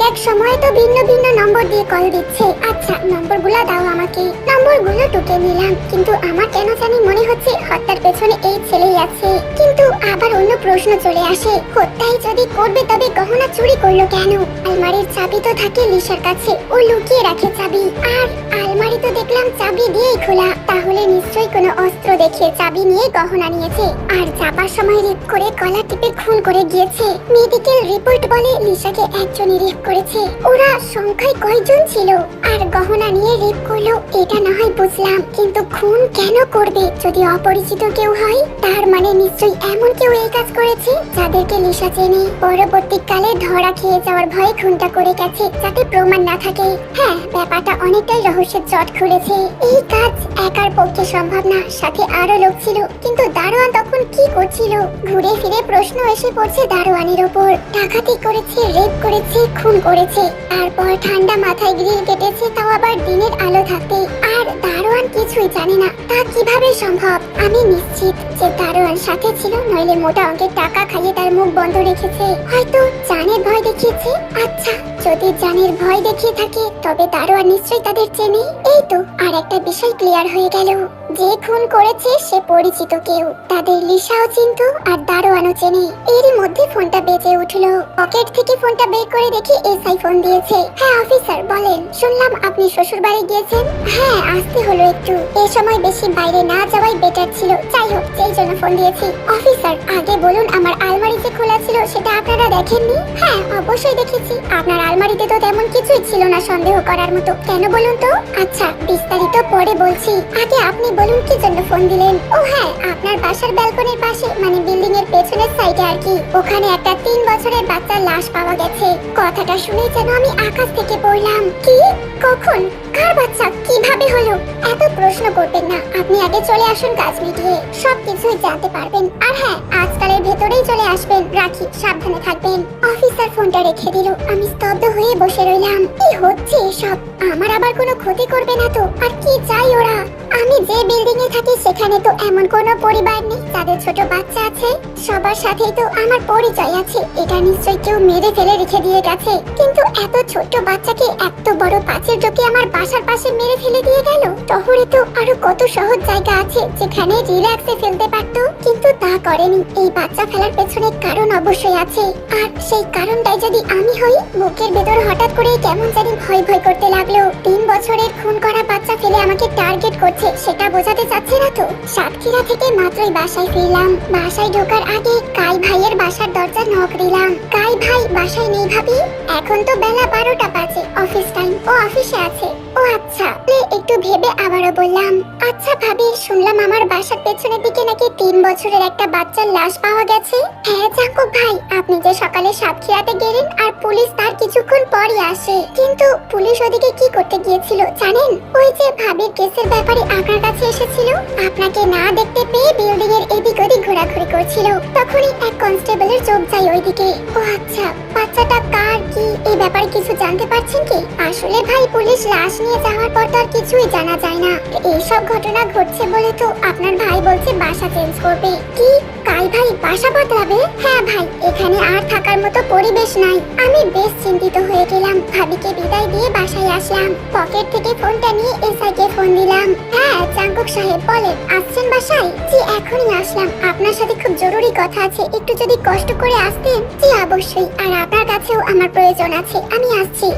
S1: এক সময় তো ভিন্ন ভিন্ন নম্বর দিয়ে কল দিচ্ছে। আচ্ছা নম্বরগুলো দাও আমাকে। নম্বরগুলো টুকে নিলাম, কিন্তু আমার কেন জানি মনে হচ্ছে হত্যার পেছনে এই ছেলেই আছে। কিন্তু আবার অন্য প্রশ্ন চলে আসে, হত্যাই যদি করবে তবে গহনা চুরি করলো কেন? আলমারির চাবি তো থাকে লিসার কাছে, ও লুকিয়ে রাখে চাবি। আর আলমারি তো দেখলাম চাবি দিয়েই খোলা। তাহলে নিশ্চয়ই কোনো অস্ত্র দেখিয়ে চাবি নিয়ে গহনা নিয়েছে। আর যাবার সময় রেপ করে গলা টিপে খুন করে গিয়েছে। মেডিকেল রিপোর্ট বলে লিসাকে একজনই রেপ করেছে। ওরা সংখ্যায় বাসায় কয়জন ছিল? আর গহনা নিয়ে রেপ করলো এটা না হয় বুঝলাম, কিন্তু খুন কেন করবে যদি অপরিচিত কেউ হয়? তার মানে নিশ্চয়ই এমন কেউ এই কাজ করেছে যাদেরকে লিসা চেনে। পরবর্তীকালে ধরা খেয়ে যাওয়ার ভয়ে খুনটা করে গেছে যাতে প্রমাণ না থাকে। হ্যাঁ, ব্যাপারটা অনেকটাই রহস্যের জট খুলেছে। এই কাজ একার পক্ষে সম্ভব না, সাথে আরো লোক ছিল। কিন্তু দারোয়ান তখন কি করছিল? ঘুরে ফিরে প্রশ্ন এসে পড়ছে দারোয়ানের উপর। ডাকাতি করেছে, রেপ করেছে, খুন করেছে, তারপর ঠান্ডা মাথায় গ্রিল কেটেছে, তাও আবার দিনের আলো থাকতে। আর দারোয়ান কিছুই জানে না, তা কিভাবে সম্ভব? আমি নিশ্চিত যে দারোয়ান সাথে ছিল, নইলে মোটা অঙ্কের টাকা খাইয়ে তার মুখ বন্ধ রেখেছে। হয়তো জানের ভয় দেখিয়েছে। আচ্ছা, যদি জানের ভয় দেখিয়ে থাকে তবে দারোয়ান নিশ্চয়ই তাদের চেনে। এই তো আর একটা বিষয় ক্লিয়ার হয়ে গেল, যে খুন করেছে সে পরিচিত কেউ। তাদের লিসাও চিনতো আর দারোয়ানও চেনে। এরই মধ্যে ফোনটা বেজে উঠলো। পকেট থেকে ফোনটা বের করে দেখি এসআই ফোন দিয়েছে। হ্যাঁ অফিসার বলেন, শুনলাম আপনি শ্বশুর বাড়ি গিয়েছেন। হ্যাঁ আসতে হলো একটু, এই সময় বেশি বাইরে না যাওয়াই বেটার ছিল। যাই হোক, সেই জন্য ফোন দিয়েছি। অফিসার আগে বলুন, আমার আলমারি যে খোলা ছিল সেটা আপনারা দেখেননি? হ্যাঁ অবশ্যই দেখেছি, আপনার আলমারিতে তো তেমন কিছুই ছিল না সন্দেহ করার মতো। কেন বলুন তো? আচ্ছা বিস্তারিত পরে বলছি, আগে আপনি বলুন কি জন্য ফোন দিলেন? ও হ্যাঁ, আপনার বাসার ব্যালকনির পাশে, মানে বিল্ডিং এর পেছনের সাইডে আর কি, ওখানে একটা 3 বছরের বাচ্চার লাশ পাওয়া গেছে। কথাটা শুনেই যেন আমি আকাশ থেকে পড়লাম। কি? কখন? কার বাচ্চা? কিভাবে হলো? এত প্রশ্ন করবেন না, আপনি আগে চলে আসুন, কাজ মিটিয়ে সবকিছুই জানতে পারবেন। আর হ্যাঁ, আজকালের ভেতরেই চলে আসবেন। রাখি, সাবধানে থাকবেন। অফিসার ফোনটা রেখে দিল। আমি স্তব্ধ হয়ে বসে রইলাম। কি হচ্ছে এসব? আমার আবার কোনো ক্ষতি করবে না তো? আর কি চাই ওরা? আমি যে বিল্ডিং এ থাকি সেখানে তো এমন কোনো পরিবার নেই যাদের ছোট বাচ্চা আছে। সবার সাথেই তো আমার পরিচয় আছে। এটা নিশ্চয়ই কেউ মেরে ফেলে রেখে দিয়ে গেছে। কিন্তু এত ছোট বাচ্চাকে এত বড় পাঁচিল টপকে আমার বাসার পাশে মেরে ফেলে দিয়ে গেল। শহরে তো আরো কত সহজ জায়গা আছে যেখানে রিল্যাক্সে ফেলতে পারতো, কিন্তু তা করেনি। এই বাচ্চা ফেলার পেছনে কারণ অবশ্যই আছে, আর সেই কারণটাই যদি আমি হই, বুকের ভেতর হঠাৎ করে কেমন জানি ভয় ভয় করতে লাগলো। 3 বছরের খুন করা বাচ্চা ফেলে আমাকে টার্গেট করছে, সেটা বোঝাতে চাচ্ছে না তো? সাতক্ষীরা থেকে মাত্রই বাসায় ফিরলাম। বাসায় ঢোকার আগে কাই ভাইয়ের বাসার দরজা নক দিলাম। কাই ভাই বাসায় নেই ভাবি? এখন তো বেলা 12টা বাজে, অফিস টাইম। ও অফিসে আছে। ও আচ্ছা, একটু ভেবে আবারও বললাম, আচ্ছা ভাবি, শুনলাম আমার বাসার পেছনের দিকে নাকি 3 বছরের একটা বাচ্চার লাশ পাওয়া গেছে। হ্যাঁ জাঙ্কুক ভাই, আপনি যে সকালে সাতক্ষীরাতে গেলেন আর পুলিশ তার কিছুক্ষণ পরই আসে, কিন্তু পুলিশ ওদিকে কি করতে গিয়েছিল জানেন? ওই যে ভাবির কেসের ব্যাপারে আপনার কাছে এসেছিল, আপনাকে না দেখতে পেয়ে বিল্ডিং এর এদিক ওদিক ঘোরাঘুরি করছিল। তখনই এক কনস্টেবলের চোখ যায় ওইদিকে। ও আচ্ছা, বাচ্চাটা কার, কি এই ব্যাপারে কিছু জানতে পারছেন কি? আসলে ভাই, পুলিশ লাশ নিয়ে যাওয়ার পর তো আর কিছুই জানা যায় না। এইসব ঘটনা ঘটছে বলে তো আপনার ভাই বলছে বাসা চেঞ্জ করবে। কি? কাই ভাই বাসা বদলাবে? হ্যাঁ ভাই, এখানে আর থাকার মতো পরিবেশ নাই। আমি বেশ চিন্তিত হয়ে গেলাম। ভাবিকে বিদায় দিয়ে বাসায় আসলাম। পকেট থেকে ফোনটা নিয়ে এসআই কে ফোন দিলাম। হ্যাঁ জাঙ্কুক সাহেব বলেন, আসছেন বাসায়? জি এখনই আসলাম, আপনার সাথে খুব জরুরি কথা আছে, একটু যদি কষ্ট করে আসতেন। জি অবশ্যই, আর আপনার কাছেও আমার প্রয়োজন আছে, আমি আসছি।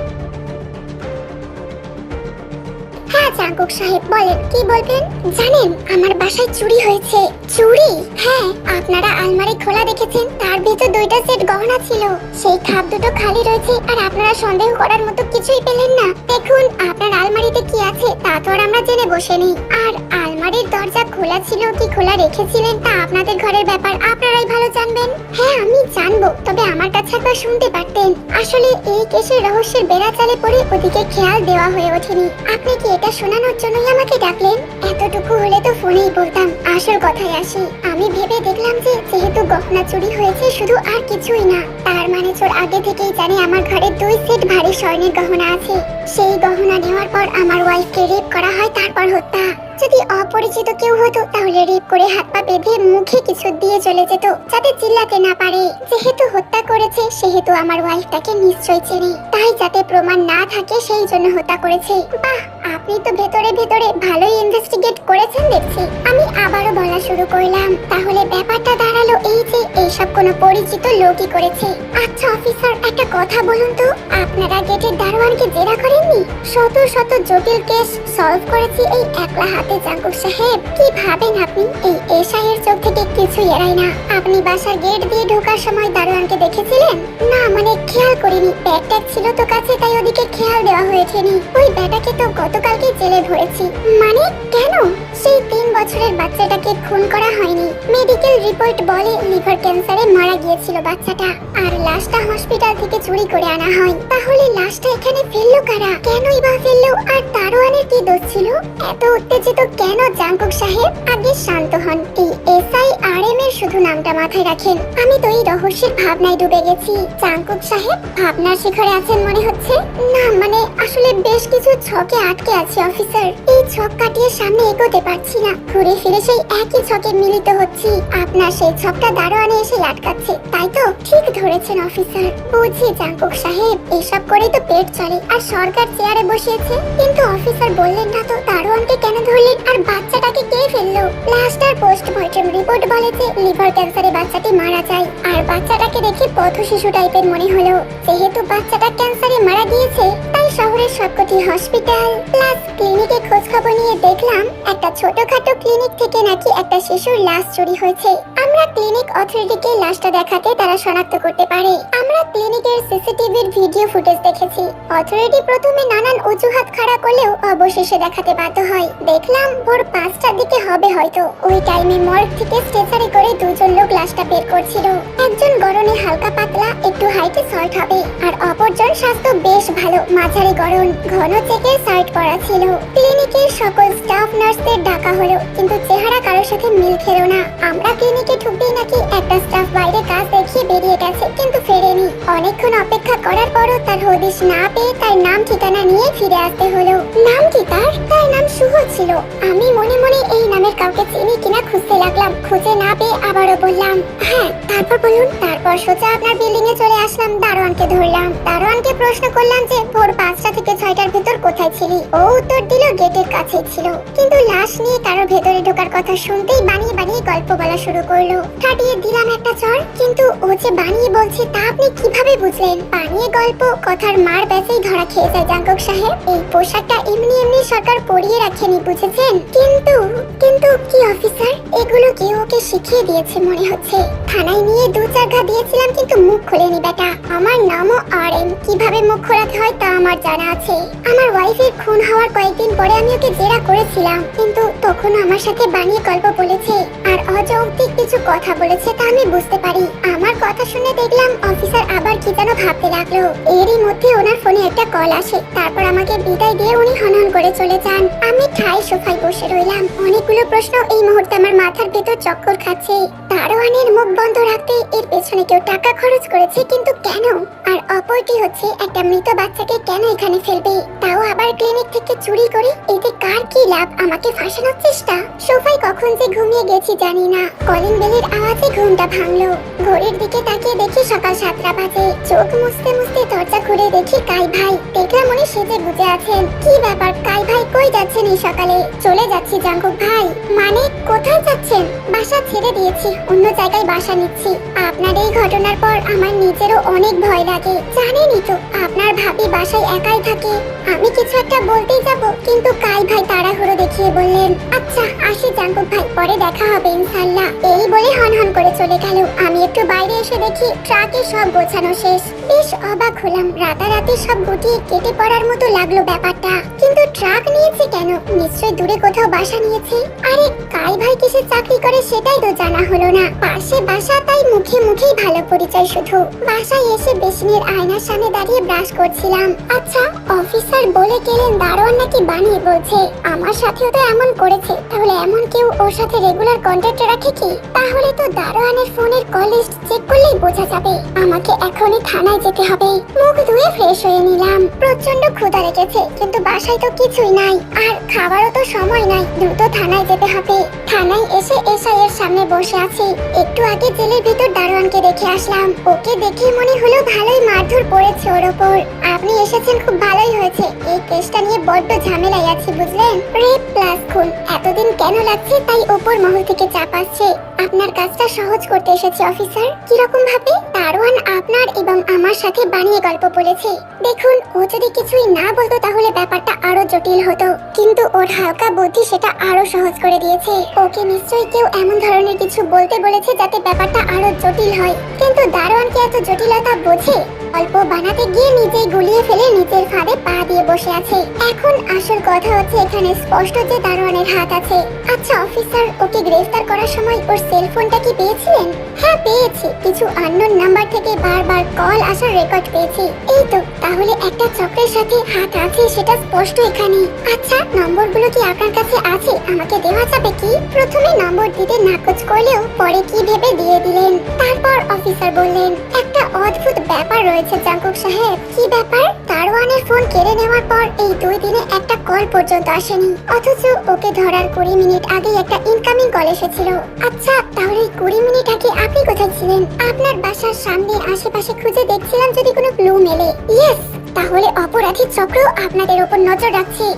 S1: হ্যাঁ জাঙ্কুক সাহেব বলেন, কি বলবেন? জানেন আমার বাসায় চুরি হয়েছে। চুরি? হ্যাঁ, আপনারা আলমারি খোলা দেখেছেন, তার ভিতর 2টা সেট গহনা ছিল। সেই খাপ দুটো খালি রয়েছে, আর আপনারা সন্দেহ করার মতো কিছুই পেলেন না। দেখুন আপনার আলমারিতে কি আছে তা তো আর আমরা জেনে বসে নেই। আর আলমারির দরজা খোলা ছিল কি খোলা রেখেছিলেন তা আপনাদের ঘরের ব্যাপার, আপনারাই ভালো জানবেন। হ্যাঁ আমি জানবো, তবে আমার কাছে একবার শুনতে পারতেন। আসলে এই কেসের রহস্যের বেড়াচালে পড়ে ওদিকে খেয়াল দেওয়া হয়ে ওঠেনি। আপনি কি এটা শোনানোর জন্যই আমাকে ডাকলেন? এতটুকু হলে তো ফোনেই বলতাম। আসল কথায় আসি, আমি ভেবে দেখলাম যে যেহেতু গহনা চুরি হয়েছে শুধু আর কিছুই না, তার মানে চোর আগে থেকেই জানে আমার ঘরে 2 সেট ভারী স্বর্ণের গহনা আছে। সেই গহনা নেওয়ার পর আমার ওয়াইফকে রেপ করা হয়, তারপর হত্যা। যদি অপরিচিত কেউ হতো তাহলে রেপ করে হাত পা বেঁধে মুখে কিছু দিয়ে চলে যেত যাতে চিল্লাতে না পারে। যেহেতু হত্যা করেছে সেহেতু আমার ওয়াইফ তাকে নিশ্চয়ই চেনে, তাই যাতে প্রমাণ না থাকে সেই জন্য হত্যা করেছে। বাহ, আপনি তো ভেতরে ভেতরে ভালোই ইনভেস্টিগেট করেছেন দেখছি। আমি আবারও বলা শুরু করলাম, তাহলে ব্যাপারটা দাঁড়ালো এই যে এইসব কোনো পরিচিত লোকই করেছে। আচ্ছা অফিসার, একটা কথা বলুন তো, আপনারা গেটের দারোয়ানকে জেরা করেননি? শত শত জটিল কেস সলভ করেছি এই একলা হাতে। তবে জাঙ্কুক সাহেব, কি ভাবেন আপনি? এই এসআই এর চোখ থেকে কিছুই এড়ায় না। আপনি বাসার গেট দিয়ে ঢোকার সময় দারোয়ানকে দেখেছিলেন? না, মানে খেয়াল করিনি, ব্যাগ ট্যাগ ছিল তো কাছে, তাই ওদিকে খেয়াল দেওয়া হয়েছেনি। ওই ব্যাটাকে তো গতকালকে জেলে ভরেছি। মানে কেন? সেই 3 বছরের বাচ্চাটাকে খুন করা হয়নি, মেডিকেল রিপোর্ট বলে লিভার ক্যান্সারে মারা গিয়েছিল বাচ্চাটা, আর লাশটা হসপিটাল থেকে চুরি করে আনা হয়। তাহলে লাশটা এখানে ফেললো কারা? কেনই বা ফেললো? আর দারোয়ানের কি দোষ ছিল? এত উত্তেজিত কেন জাঙ্কুক সাহেব? আগে শান্ত হন। এই এসআই আরএম এর শুধু নামটা মাথায় রাখেন। আমি তো এই রহস্যের ভাবনায় ডুবে গেছি। জাঙ্কুক সাহেব, ভাবনার শিখরে আছেন মনে হচ্ছে। না মানে আসলে বেশ কিছু ছকে আটকে আছি অফিসার। এই ছক কাটিয়ে সামনে এগোতে পারছি না, ঘুরে ফিরে সেই একই ছকে মিলিত হচ্ছি। আপনার সেই ছকটা দারোয়ানে এসে আটকাচ্ছে, তাই তো? ঠিক ধরেছেন অফিসার। বুঝি জাঙ্কুক সাহেব, এসব করেই তো পেট চলে, আর সরকার চেয়ারে বসিয়েছে। কিন্তু অফিসার বললেন না তো দারোয়ানকে কেন ধরলেন, আর বাচ্চাটাকে কে ফেললো? লাস্টার পোস্টমর্টম রিপোর্ট বলে যে লিভার ক্যান্সারে বাচ্চাটি মারা যায়, আর বাচ্চাটাকে দেখে পথ শিশু টাইপের মনে হলো। যেহেতু বাচ্চাটা ক্যান্সারে মারা গিয়েছে, তাই শহরের সবকটি হসপিটাল প্লাস ক্লিনিকে খোঁজ খবর নিয়ে দেখলাম একটা ছোটখাটো ক্লিনিক থেকে নাকি একটা শিশুর লাশ চুরি হয়েছে। আমরা ক্লিনিক অথরিটিকে লাশটা দেখাতে তারা শনাক্ত করতে পারে। আমরা ক্লিনিকের সিসিটিভির ভিডিও ফুটেজ দেখেছি। অথরিটি প্রথমে নানান অজুহাত খাড়া করলেও অবশেষে দেখাতে বাধ্য হয়। দেখলাম ভোর 5টার দিকে হবে হয়তো। ওই টাইমে মর্গ থেকে স্ট্রেচারে করে দুজন লোক লাশটা বের করছিল। একজন গরনে হালকা পাতলা, একটু হাইটে শর্ট হবে, আর অপরজন স্বাস্থ্য বেশ ভালো, মাঝারি গরন, ঘন চেকের শার্ট পরা ছিল। ক্লিনিকের সকল স্টাফ নার্সদের ডাকা হলো, কিন্তু চেহারা কারোর সাথে মিল খেল না। আমরা ক্লিনিকে ঢুকতেই নাকি একটা স্টাফ বাইরে কাজ দেখিয়ে বেরিয়ে গেছে, কিন্তু ফেরেনি। অনেকক্ষণ অপেক্ষা করার পরও তার হদিশ না পেয়ে তার নাম ঠিকানা নিয়ে ফিরে আসতে হলো। নাম কি তার? তার নাম শুভ ছিল। আমি মনে মনে এই নামের কাউকে চিনি কিনা খুঁজতে লাগলাম। খুঁজে না পেয়ে আবারও বললাম, হ্যাঁ তারপর বলুন। তারপর সোজা আপনার বিল্ডিং এ চলে আসলাম, দারোয়ানকে ধরলাম। দারোয়ানকে প্রশ্ন করলাম যে ভোর 5টা থেকে 6টার ভিতর কোথায় ছিলি? ও উত্তর দিল গেটের কাছেই ছিল, কিন্তু লাশ নিয়ে কারোর ভেতরে ঢোকার কথা শুনতেই বানিয়ে বানিয়ে গল্প বলা শুরু করলো। কাটিয়ে দিলাম একটা চড়, কিন্তু ও যে বানিয়ে বলছে তা আপনি কিভাবে বুঝলেন? বানিয়ে গল্প কথার মার ব্যাচেই ধরা খেয়ে যায় জাঙ্কুক সাহেব। এই পোশাকটা এমনি এমনি সরকার পরিয়ে রাখেনি, বুঝেছেন? কিন্তু কিন্তু কি অফিসার, এগুলো কি ওকে শিখিয়ে দিয়েছে মনে হচ্ছে। থানায় নিয়ে 2-4 ঘা দিয়েছিলাম, কিন্তু মুখ খোলেনি বেটা। আমার নামও আরএম, কিভাবে মুখ খোলাতে হয় তা আমার জানা আছে। আমার ওয়াইফের খুন হওয়ার কয়েকদিন পরে আমি ওকে জেরা করেছিলাম, কিন্তু তখন আমার সাথে বানিয়ে গল্প বলেছে আর অযৌক্তিক কিছু কথা বলেছে, তা আমি বুঝতে পারি। আমার কথা শুনে দেখলাম অফিসার আবার কি যেন ভাবতে লাগলো। এরই মধ্যে ওনার ফোনে একটা কল আসে। তারপর আমাকে বিদায় দিয়ে উনি হনহন করে চলে যান। আমি ঠাই সোফায় বসে রইলাম। অনেকগুলো প্রশ্ন এই মুহূর্তে আমার মাথার ভেতর চক্কর খাচ্ছে। দারোয়ানের মুখ বন্ধ রাখতে এর পেছনে কেউ টাকা খরচ করেছে, কিন্তু কেন? আর অপরটি হচ্ছে একটা মৃত বাচ্চাকে কেন এখানে ফেলবে, তাও আবার ক্লিনিক থেকে চুরি করে? এতে কার কি লাভ? আমাকে ফাঁসানোর চেষ্টা। সোফায় কখন যে ঘুমিয়ে গেছি জানি না। কলিং বেলের আওয়াজে ঘুমটা ভাঙলো। ঘড়ির দিকে তাকিয়ে দেখি সকাল 7টা বাজে। চোখ মুছতে মুছতে দরজা খুলে দেখি কাই ভাই। দেখলাম উনি সেজে গুজে আছেন। কি ব্যাপার কাই ভাই, কই যাচ্ছেন এই সকালে? চলে যাচ্ছি জাঙ্কুক ভাই। মানে কোথায় যাচ্ছেন? বাসা ছেড়ে দিয়েছি, অন্য জায়গায় বাসা নিচ্ছি। আপনার এই ঘটনার পর আমার নিজেরও অনেক ভয় লাগে। জানেনই তো আপনার ভাবি বাসায় একাই থাকে। আমি কিছু একটা বলতেই যাব, কিন্তু কাই ভাই তাড়াহুড়ো দেখিয়ে বললেন, আচ্ছা আসি জাঙ্কুক ভাই, পরে দেখা হবে ইনশাআল্লাহ। এই বলে হনহন করে চলে গেল। আমি একটু বাইরে এসে দেখি ট্রাকে সব গোছানো শেষ। বেশ অবাক হলাম, রাতারাতি সব গুটিয়ে কেটে পড়ার মতো লাগলো ব্যাপারটা। কিন্তু ট্রাক নিয়েছে কেন? নিশ্চয়ই দূরে কোথাও বাসা নিয়েছে। আরে কাই ভাই কিসে চাকরি করে সেটাই তো জানা হলো না। পাশে বাসা, তাই মুখে মুখেই ভালো পরিচয় শুধু। বাসায় এসে বেসিনের আয়নার সামনে দাঁড়িয়ে ব্রাশ করছিলাম। আচ্ছা অফিসার বলে গেলেন দারোয়ান নাকি বানিয়ে বলছে। আমার সাথেও তো এমন করেছে, তাহলে এমন কেউ ওর সাথে রেগুলার কন্ট্যাক্টে রাখে কি? তাহলে তো দারোয়ানের ফোনের কল লিস্ট চেক করলেই বোঝা যাবে। আমাকে এখনই থানায় যেতে হবে। মুখ ধুয়ে ফ্রেশ হয়ে নিলাম। প্রচন্ড ক্ষুধা লেগেছে, কিন্তু বাসায় তো কিছুই নাই, আর খাবারও তো সময় নাই। দ্রুত থানায় যেতে হবে। থানায় এসে এসআই এর সামনে বসে আছি। একটু আগে জেলের ভিতর দারোয়ানকে দেখে আসলাম। ওকে দেখে মনে হলো ভালোই মারধর পড়েছে ওর ওপর। আপনি এসেছেন, খুব ভালোই হয়েছে। এই কেসটা নিয়ে বড্ড ঝামেলায় আছি বুঝলেন। রেপ প্লাস খুন এতদিন কেন লাগছে তাই উপর মহল থেকে চাপ আসছে। আপনার কাজটা সহজ করতে এসেছে অফিসার। কিরকম ভাবে? দারোয়ান আপনার এবং আমার সাথে বানিয়ে গল্প বলেছে। দেখুন, ও যদি কিছুই না বলতো তাহলে ব্যাপারটা আরো জটিল হতো, কিন্তু ওর হালকা বুদ্ধি সেটা আরো সহজ করে দিয়েছে। ওকে নিশ্চয়ই কেউ এমন ধরনের কিছু বলতে বলেছে যাতে ব্যাপারটা আরো জটিল হয়, কিন্তু দারোয়ানকে এত জটিলতা বোঝে? গল্প বানাতে গিয়ে নিজেই গুলিয়ে ফেলে নিজের ফাঁদে পা দিয়ে বসে আছে। এখন আসল কথা হচ্ছে এখানে স্পষ্ট যে দারোয়ানের হাত আছে। আচ্ছা অফিসার, ওকে গ্রেফতার করার সময় ওর সেলফোনটা কি পেয়েছিলেন? হ্যাঁ পেয়েছি, কিছু আননোন নাম্বার থেকে বারবার কল আসার রেকর্ড পেয়েছি। এই তো, তাহলে একটা চক্রের সাথে হাত আছে সেটা স্পষ্ট এখানে। আচ্ছা নম্বরগুলো কি আপনার কাছে আছে? আমাকে দেওয়া যাবে কি? প্রথমে নম্বর দিতে নাকচ করলেও পরে কি ভেবে দিয়ে দিলেন। তারপর অফিসার বললেন, একটা অদ্ভুত ব্যাপার রয়েছে জাঙ্কুক সাহেব। কি ব্যাপার? দারোয়ানের ফোন কেড়ে নেওয়ার পর এই 2 দিনে একটা কল পর্যন্ত আসেনি, অথচ ওকে ধরার 20 মিনিট আগে একটা ইনকামিং কল এসেছিল। আচ্ছা তাহলে 20 মিনিট আগে আপনি কোথায় ছিলেন? আপনার বাসার সামনে আশেপাশে খুঁজে দেখছিলাম যদি কোনো ক্লু মেলে। ইয়েস, তাহলে অপরাধী চক্র আপনাদের উপর নজর রাখছে।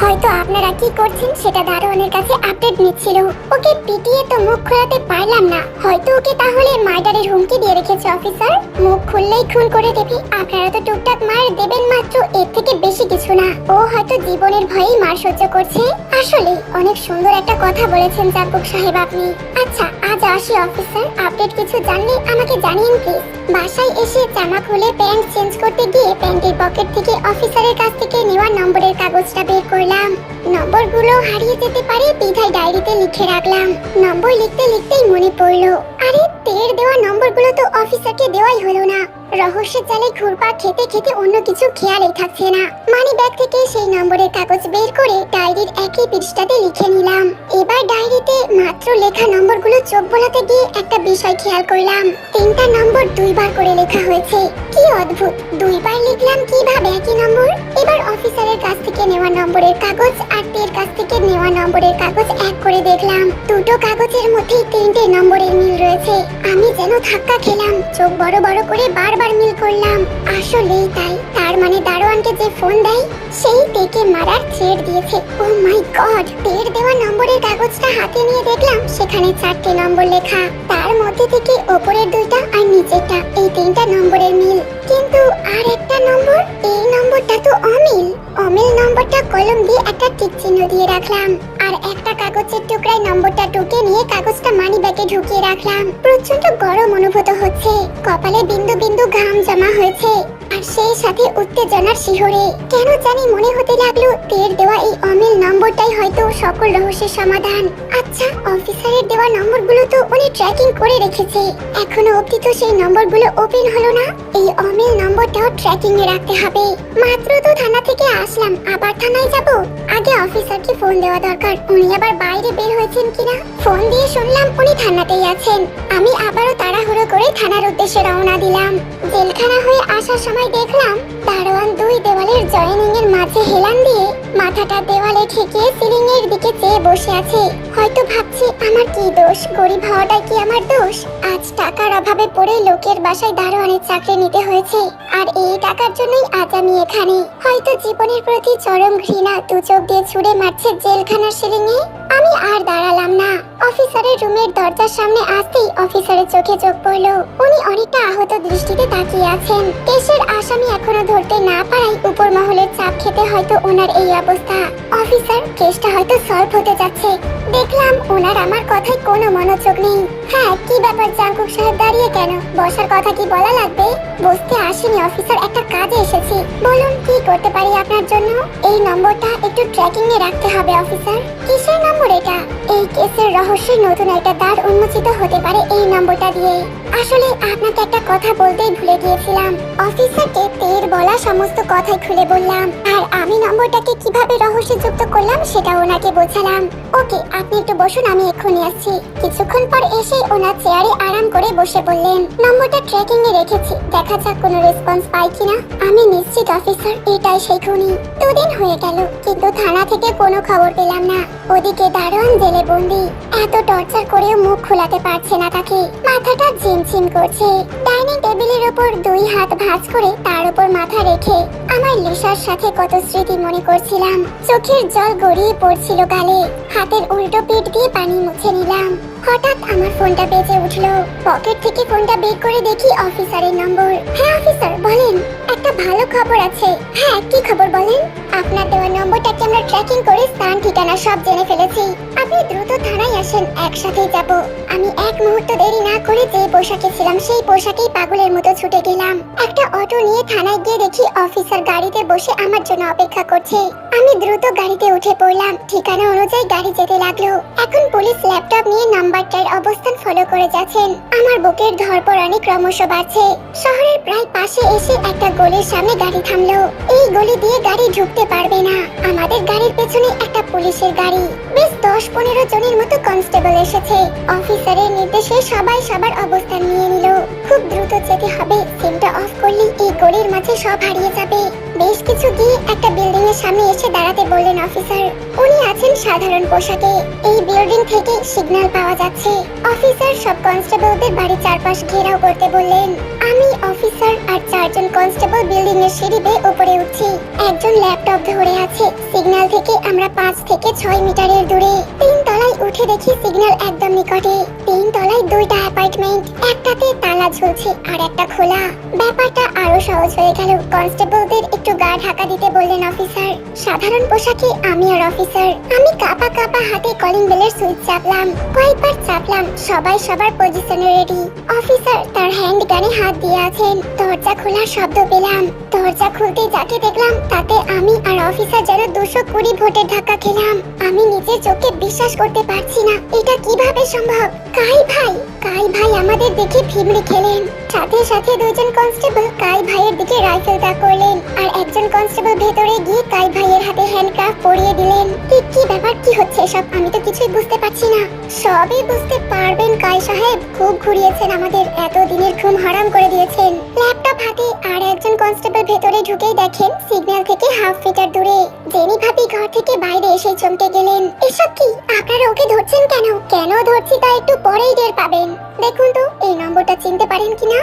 S1: হয়তো আপনারা কি করছেন সেটা দারোয়ানের কাছে আপডেট নিচ্ছিল। ওকে পিটিয়ে তো মুখ খোলাতে পারলাম না, হয়তো ওকে তাহলে মার্ডারের হুমকি দিয়ে রেখেছে অফিসার। মুখ খুললেই খুন করে দেবে। আপনারা তো টুকটাক মার দেবেন মাত্র, এর থেকে বেশি কিছু না। ও হয়তো জীবনের ভয়েই মার সহ্য করছে। আসলে অনেক সুন্দর একটা কথা বলেছেন জাঙ্কুক সাহেব আপনি। আচ্ছা আজ আসি অফিসার, আপডেট কিছু জানলে আমাকে জানিয়েন প্লিজ। বাসায় এসে জামা খুলে প্যান্ট চেঞ্জ করতে গিয়ে প্যান্টের পকেট থেকে অফিসারের কাছ থেকে নেওয়া নম্বরের কাগজটা বের করলাম। নম্বরগুলো হারিয়ে যেতে পারে বিধায় ডায়েরিতে লিখে রাখলাম। নম্বর লিখতে লিখতেই মনে পড়লো, আরে তের দেওয়া নম্বরগুলো তো অফিসারকে দেওয়াই হলো না। রহস্যের জালে ঘুরপাক খেতে খেতে অন্য কিছু খেয়ালই থাকছে না। মানি ব্যাগ থেকে সেই নম্বরের কাগজ বের করে ডায়েরির একই পৃষ্ঠাতে লিখে নিলাম। এবার ডায়েরিতে মাত্র লেখা নম্বরগুলো চোখ বোলাতে গিয়ে একটা বিষয় খেয়াল করলাম, 3টা নম্বর 2 বার করে লেখা হয়েছে। কি অদ্ভুত, 2 বার লিখলাম কিভাবে একই নম্বর? এবার অফিসারের কাছ থেকে নেওয়া নম্বরের কাগজ আর তের কাছ থেকে নেওয়া নম্বরের কাগজ এক করে দেখলাম, দুটো কাগজের মধ্যেই 3টে নম্বরের মিল রয়েছে। আমি যেন ধাক্কা খেলাম, চোখ বড় বড় করে বারবার মিল করলাম। আসলেই তাই, তার মানে দারোয়ানকে যে ফোন দেয় সেই তেকে মারার থ্রেড দিয়েছে। ও মাই গড! তের দেওয়া নম্বরের কাগজটা হাতে নিয়ে দেখলাম সেখানে 4টে নম্বর লেখা, তার মধ্যে থেকে উপরের 2টা আর নিচেরটা এই 3টা নম্বরের মিল, কিন্তু আর একটা নম্বর, এই নম্বরটা তো অমিল। অমিল নম্বরটা কলম দিয়ে একটা টিক চিহ্ন দিয়ে রাখলাম, আর একটা কাগজের টুকরায় নম্বরটা টুকে নিয়ে কাগজটা মানি ব্যাগে ঢুকিয়ে রাখলাম। প্রচন্ড গরম অনুভূত হচ্ছে, কপালে বিন্দু বিন্দু ঘাম জমা হয়েছে, আর সেই সাথে উত্তেজনার শিহরে কেন জানি মনে হতে লাগলো তের দেওয়া এই অমিল নম্বরটাই হয়তো সকল রহস্যের সমাধান। আচ্ছা অফিসারের দেওয়া নম্বরগুলো তো উনি ট্র্যাকিং করে রেখেছে, এখনো অবধি তো সেই নম্বরগুলো ওপেন হলো না। এই অমিল নম্বরটাও ট্র্যাকিং এ রাখতে হবে। মাত্র তো থানা থেকে আসলাম, আবার থানায় যাব? আগে অফিসারকে ফোন দেওয়া দরকার, উনি আবার বাইরে বের হয়েছেন কিনা। ফোন দিয়ে শুনলাম উনি থানাতেই আছেন। আমি আবারও তাড়াহুড়ো করে থানার উদ্দেশ্যে রওনা দিলাম। জেলখানা হয়ে আসার সময় দেখলাম দারোয়ান 2 দেওয়ালের জয়েনিং এর মাঝে হেলান দিয়ে মাথাটা দেওয়ালে ঠেকিয়ে সিলিং এর দিকে চেয়ে বসে আছে। হয়তো ভাবছে আমার কি দোষ, গরিব হওয়াটাই কি আমার দোষ? আজ টাকার অভাবে পড়ে লোকের বাসায় দারোয়ানের চাকরি নিতে হয়েছে, আর এই টাকার জন্যই আজ আমি এখানে। হয়তো জীবনের প্রতি চরম ঘৃণা 2 চোখ দিয়ে ছুড়ে মারছে জেলখানার সিলিং এ। আমি আর দাঁড়ালাম না, অফিসারের রুমের দরজার সামনে আসতেই অফিসারের চোখে চোখ পড়লো। উনি অনেকটা আহত দৃষ্টিতে তাকিয়ে আছেন। কেসের আসামি এখনো ধরতে না পারায় উপর মহলের চাপ খেতে হয়তো ওনার এই অবস্থা। অফিসার, কেসটা হয়তো সলভ হতে যাচ্ছে। দেখলাম ওনার আমার কথায় কোনো মনোযোগ নেই। হ্যাঁ, কি ব্যাপার জাঙ্কুক সাহেব, দাঁড়িয়ে কেন? বসার কথা কি বলা লাগবে? বসতে আসেনি অফিসার, একটা কাজে এসেছি। বলুন কি করতে পারি আপনার জন্য? এই নম্বরটা একটু ট্র্যাকিং এ রাখতে হবে অফিসার। কিসের নম্বর এটা? এই কেসের রহস্যের নতুন একটা দ্বার উন্মোচিত হতে পারে এই নম্বরটা দিয়ে। আসলে আপনাকে একটা কথা বলতেই ভুলে গিয়েছিলাম। অফিসারকে তের বলা সমস্ত কথাই খুলে বললাম, আর আমি নম্বরটাকে কিভাবে রহস্যে যুক্ত করলাম সেটা ওনাকে বোঝালাম। ওকে, আপনি একটু বসুন, আমি এক্ষুনি আসছি। কিছুক্ষণ পর এসে ওনার চেয়ারে আরাম করে বসে বললেন, নম্বরটা ট্র্যাকিং এ রেখেছি, দেখা যাক কোনো রেসপন্স পাই কিনা। আমি নিশ্চিত অফিসার এটাই সেই খুনি। 2 দিন হয়ে গেল, কিন্তু থানা থেকে কোনো খবর পেলাম না। ওদিকে দারোয়ান জেলে বন্দি, এত টর্চার করেও মুখ খোলাতে পারছে না তাকে। মাথাটা ঝিমঝিম করছে। ডাইনিং টেবিলের উপর 2 হাত ভাঁজ করে তার উপর মাথা রেখে আমার লিসার সাথে কত স্মৃতি মনে করছিলাম। চোখের জল গড়িয়ে পড়ছিল গালে। হাতের উল্টো পিঠ দিয়ে পানি মুছে নিলাম। হঠাৎ আমার ফোনটা বেজে উঠলো। পকেট থেকে ফোনটা বের করে দেখি অফিসারের নম্বর। হ্যাঁ অফিসার, বলেন। একটা ভালো খবর আছে। হ্যাঁ, কি খবর বলেন? আপনার দেওয়া নম্বরটাকে আমরা ট্র্যাকিং করে স্থান ঠিকানা সব জেনে ফেলেছি। আপনি দ্রুত থানায় আসেন, একসাথেই যাব। আমি এক মুহূর্ত দেরি না করে যে পোশাকে ছিলাম সেই পোশাকেই পাগলের মতো ছুটে গেলাম। একটা অটো নিয়ে থানায় গিয়ে দেখি অফিসার গাড়িতে বসে আমার জন্য অপেক্ষা করছে। আমি দ্রুত গাড়িতে উঠে পড়লাম। ঠিকানা অনুযায়ী গাড়ি যেতে লাগলো। এখন পুলিশ ল্যাপটপ নিয়ে নাম্বারটার অবস্থান ফলো করে যাচ্ছেন। আমার বুকের ধড়পড়ানি ক্রমশ বাড়ছে। শহরের প্রায় পাশে এসে একটা গলির সামনে গাড়ি থামলো। এই গলি দিয়ে গাড়ি ঢুকতে পারবে না। আমাদের গাড়ির পেছনে একটা পুলিশের গাড়ি। বেশ 10-15 জনের মতো কনস্টেবল এসেছে। অফিসারের নির্দেশে সবাই সবার অবস্থান নিয়ে নিল। খুব দ্রুত যেতে হবে, সিমটা অফ করলে এই গলির মাঝে সব হারিয়ে যাবে। বেশ কিছু গিয়ে একটা বিল্ডিং এর সামনে এসে দাঁড়াতে বললেন অফিসার। উনি আছেন সাধারণ পোশাকে। এই বিল্ডিং থেকে সিগন্যাল পাওয়া যাচ্ছে। অফিসার সব কনস্টেবলদের বাড়ি চারপাশ ঘেরাও করতে বললেন। আমি অফিসার আর 4 জন কনস্টেবল বিল্ডিং এর সিঁড়ি বেয়ে উপরে উঠছি। একজন ল্যাপটপ ধরে আছে। সিগন্যাল থেকে আমরা 5 থেকে 6 মিটারের দূরে। 3 তলায় উঠে দেখি সিগন্যাল একদম নিকটে। 3 তলায় 2টা অ্যাপার্টমেন্ট, একটাতে তালা ঝুলছে আর একটা খোলা। ব্যাপারটা আরো সহজ হয়ে গেল। কনস্টেবলদের একটু গা ঢাকা দিতে বললেন অফিসার। সাধারণ পোশাকে আমি আর অফিসার। আমি কাঁপা কাঁপা হাতে কলিং বেলের সুইচ চাপলাম। কয়েকবার চাপলাম। সবাই সবার পজিশনে রেডি। অফিসার তার হ্যান্ড গানে হাত দিয়ে আছেন। দরজা খোলার শব্দ পেলাম। দরজা খুলতে যাকে দেখলাম তাতে আমি আর অফিসার যেন 220 ভোটের ধাক্কা খেলাম। আমি নিজের চোখে বিশ্বাস করতে পারছি না। এটা কিভাবে সম্ভব? কাই ভাই আমাদের দেখে ভিমড়ে খেলেন। সাথে সাথে 2 জন কনস্টেবল কাই ভাইয়ের দিকে রাইফেল তাক করলেন আর একজন কনস্টেবল ভেতরে গিয়ে কাই ভাইয়ের হাতে হ্যান্ডকাফ পরিয়ে দিলেন। কি ব্যাপার, কি হচ্ছে সব? আমি তো কিছুই বুঝতে পারছি না। সবই বুঝতে পারবেন কাই সাহেব। খুব ঘুরিয়েছেন আমাদের, এত দিনের ঘুম হারাম করে দিয়েছেন। ল্যাপটপ হাতে আর একজন কনস্টেবল ভেতরে ঢুকেই দেখেন সিগন্যাল থেকে হাফ মিটার দূরে জেনি ভাবি ঘর থেকে বাইরে এসে চমকে গেলেন। এসব কি? আপনারা ওকে ধরছেন কেন? কেন ধরছি তা একটু পরেই টের পাবেন। দেখুন তো এই নম্বরটা চিনতে পারেন কিনা।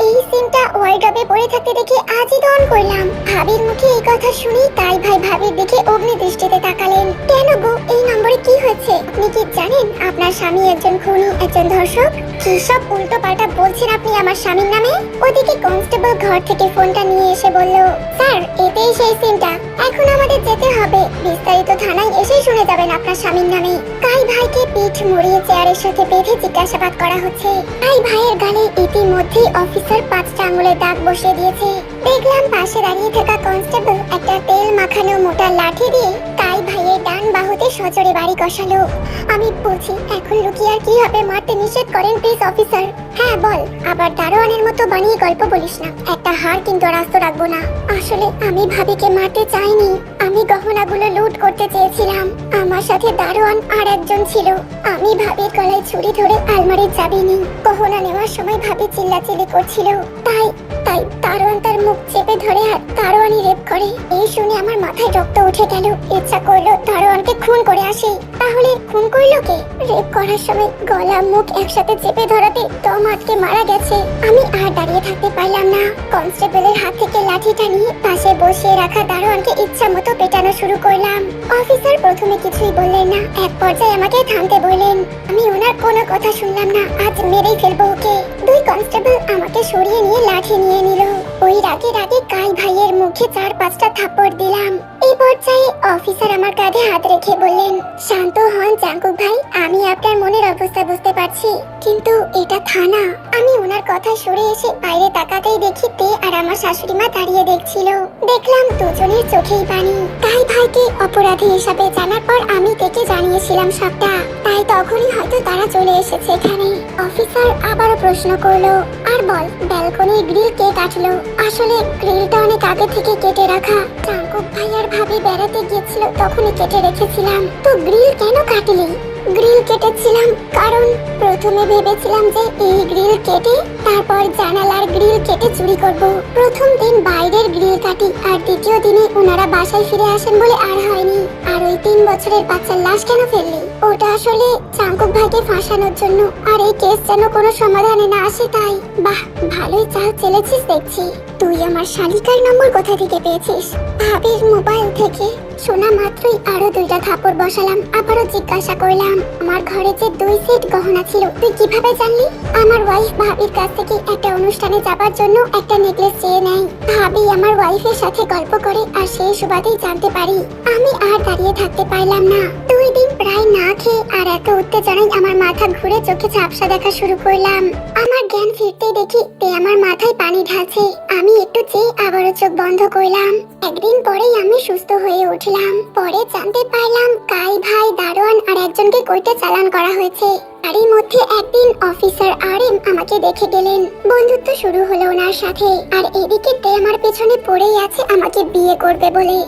S1: এই সিমটা ওয়ার্ডরোবে পড়ে থাকতে দেখে আজই তো অন করলাম। ভাবির মুখে এই কথা শুনি তাই ভাই ভাবির দিকে অগ্নি দৃষ্টিতে তাকালেন। কেন গো, এই নম্বরে কি হয়েছে? আপনি কি জানেন আপনার স্বামী একজন খুনি, একজন ধর্ষক? কি সব উল্টো পাল্টা বলছেন আপনি আমার স্বামীর নামে? ওদিকে কনস্টেবল ঘর থেকে ফোনটা নিয়ে এসে বলল, স্যার এতেই সেই সিমটা। এখন আমাদের যেতে হবে। বিস্তারিত থানায় এসে শুনে যাবেন আপনার স্বামীর নামে। কাই ভাইকে পিঠ মুড়িয়ে চেয়ারের সাথে বেঁধে জিজ্ঞাসাবাদ করা হচ্ছে। কাই ভাইয়ের গালে ইতিমধ্যেই অফিসার 5টা আঙুলের দাগ বসিয়ে দিয়েছে। দেখলাম পাশে দাঁড়িয়ে থাকা কনস্টেবল একটা তেল মাখানো মোটা লাঠি দিয়ে কাই ভাইয়ের ডান বাহুতে সজোরে বাড়ি কষালো। আমি বলছি এখন লুকিয়ে আর কি হবে? মারতে নিষেধ করেন প্লিজ অফিসার। হ্যাঁ বল। আবার দারোয়ানের মতো বানিয়ে গল্প বলিস না। একটা হার কিন্তু আর আস্ত রাখবো না। আসলে আমি ভাবিকে মারতে চাইনি। আমি গহনাগুলো লুট করতে চেয়েছিলাম। আমার সাথে দারোয়ান আর একজন ছিল। আমি ভাবির গলায় ছুরি ধরে আলমারির চাবি নিই। গহনা নেওয়ার সময় ভাবি চিল্লাচিল্লি করছিল। তাই দারোয়ান তার মুখ চেপে ধরে আর দারোয়ানই রেপ করে। এই শুনে আমার মাথায় রক্ত উঠে গেল। ইচ্ছা করলো দারোয়ানকে খুন করে আসি। তাহলে খুন করলো কে? রেপ করার সময় গলা মুখ একসাথে চেপে ধরাতে দম আটকে মারা গেছে। আমি আর দাঁড়িয়ে থাকতে পারলাম না। কনস্টেবলের হাত থেকে লাঠিটা নিয়ে পাশে বসিয়ে রাখা দারোয়ানকে ইচ্ছা মতো পেটানো শুরু করলাম। অফিসার প্রথমে কিছুই বললেন না। এক পর্যায়ে আমাকে থামতে বললেন। আমি ওনার কোনো কথা শুনলাম না। আজ মেরেই ফেলবো ওকে। 2 কনস্টেবল আমাকে সরিয়ে নিয়ে লাঠি নিয়ে নিল। ওই রাগে কাই ভাইয়ের মুখে 4-5টা থাপ্পড় দিলাম। এই পর্যায়ে অফিসার আমার কাঁধে হাত রেখে বললেন, শান্ত হন জাঙ্কুক ভাই। আমি আপনার মনের অবস্থা বুঝতে পারছি, কিন্তু এটা থানা। আমি ওনার কথা সরে এসে বাইরে তাকাতেই দেখি তে আর আমার শাশুড়ি মা দাঁড়িয়ে দেখছিল। দেখলাম দুজনের চোখেই পানি। কাই ভাইকে অপরাধী হিসাবে জানার পর আমি তেকে জানিয়েছিলাম সবটা। তাই তখনই হয়তো তারা চলে এসেছে এখানে। অফিসার আবারও প্রশ্ন করলো, আর বল ব্যালকনির গ্রিল কে কাটলো? আসলে গ্রিলটা অনেক আগে থেকে কেটে রাখা। জাঙ্কুক ভাই আর ভাবি বেড়াতে গিয়েছিল তখনই কেটে রেখেছিলাম। তো গ্রিল কেন কাটলি? গ্রিল কেটেছিলাম, কারণ প্রথমে ভেবেছিলাম যে এই গ্রিল কেটে তারপর জানালার গ্রিল কেটে চুরি করব। প্রথম দিন বাইরের গ্রিল কাটি, আর দ্বিতীয় দিনে ওনারা বাসায় ফিরে আসেন বলে আর হয়নি। আর ওই 3 বছরের বাচ্চার লাশ কেন ফেললি? ওটা আসলে চাঙ্কুক ভাইকে ফাঁসানোর জন্য। আর এই কেস যেন কোনো সমাধানে না আসে তাই। বাহ, ভালোই চাল চেলেছিস দেখছি। তুই আমার শালিকার নম্বর কোথা থেকে পেয়েছিস? ভাবির মোবাইল থেকে। শোনা মাত্রই আরো 2টা থাপড় বসালাম। আবারও জিজ্ঞাসা করলাম, আমার ঘরে যে 2 সেট গহনা ছিল তুই কিভাবে জানলি? আমার ওয়াইফ ভাবির কাছ থেকে একটা অনুষ্ঠানে যাবার জন্য একটা নেকলেস চেয়ে নেয়। ভাবি আমার ওয়াইফের সাথে গল্প করে, আর সেই সুবাদেই জানতে পারি। আমি আর দাঁড়িয়ে থাকতে পারলাম না। 2 দিন প্রায় না খেয়ে আর এত উত্তেজনায় আমার মাথা ঘুরে চোখে ঝাপসা দেখা শুরু করলাম। আমার জ্ঞান ফিরতেই দেখি তে আমার মাথায় পানি ঢালছে। আমি একটু চেয়ে আবারও চোখ বন্ধ করলাম। একদিন পরেই আমি সুস্থ হয়ে উঠলাম। পরে জানতে পারলাম কাই ভাই, দারোয়ান আর একজনকে কোর্টে চালান করা হয়েছে। তারই মধ্যে একদিন অফিসার RM আমাকে দেখে গেলেন। বন্ধুত্ব শুরু হলো ওনার সাথে। আর এদিকে তে আমার পেছনে পড়েই আছে আমাকে বিয়ে করবে বলে।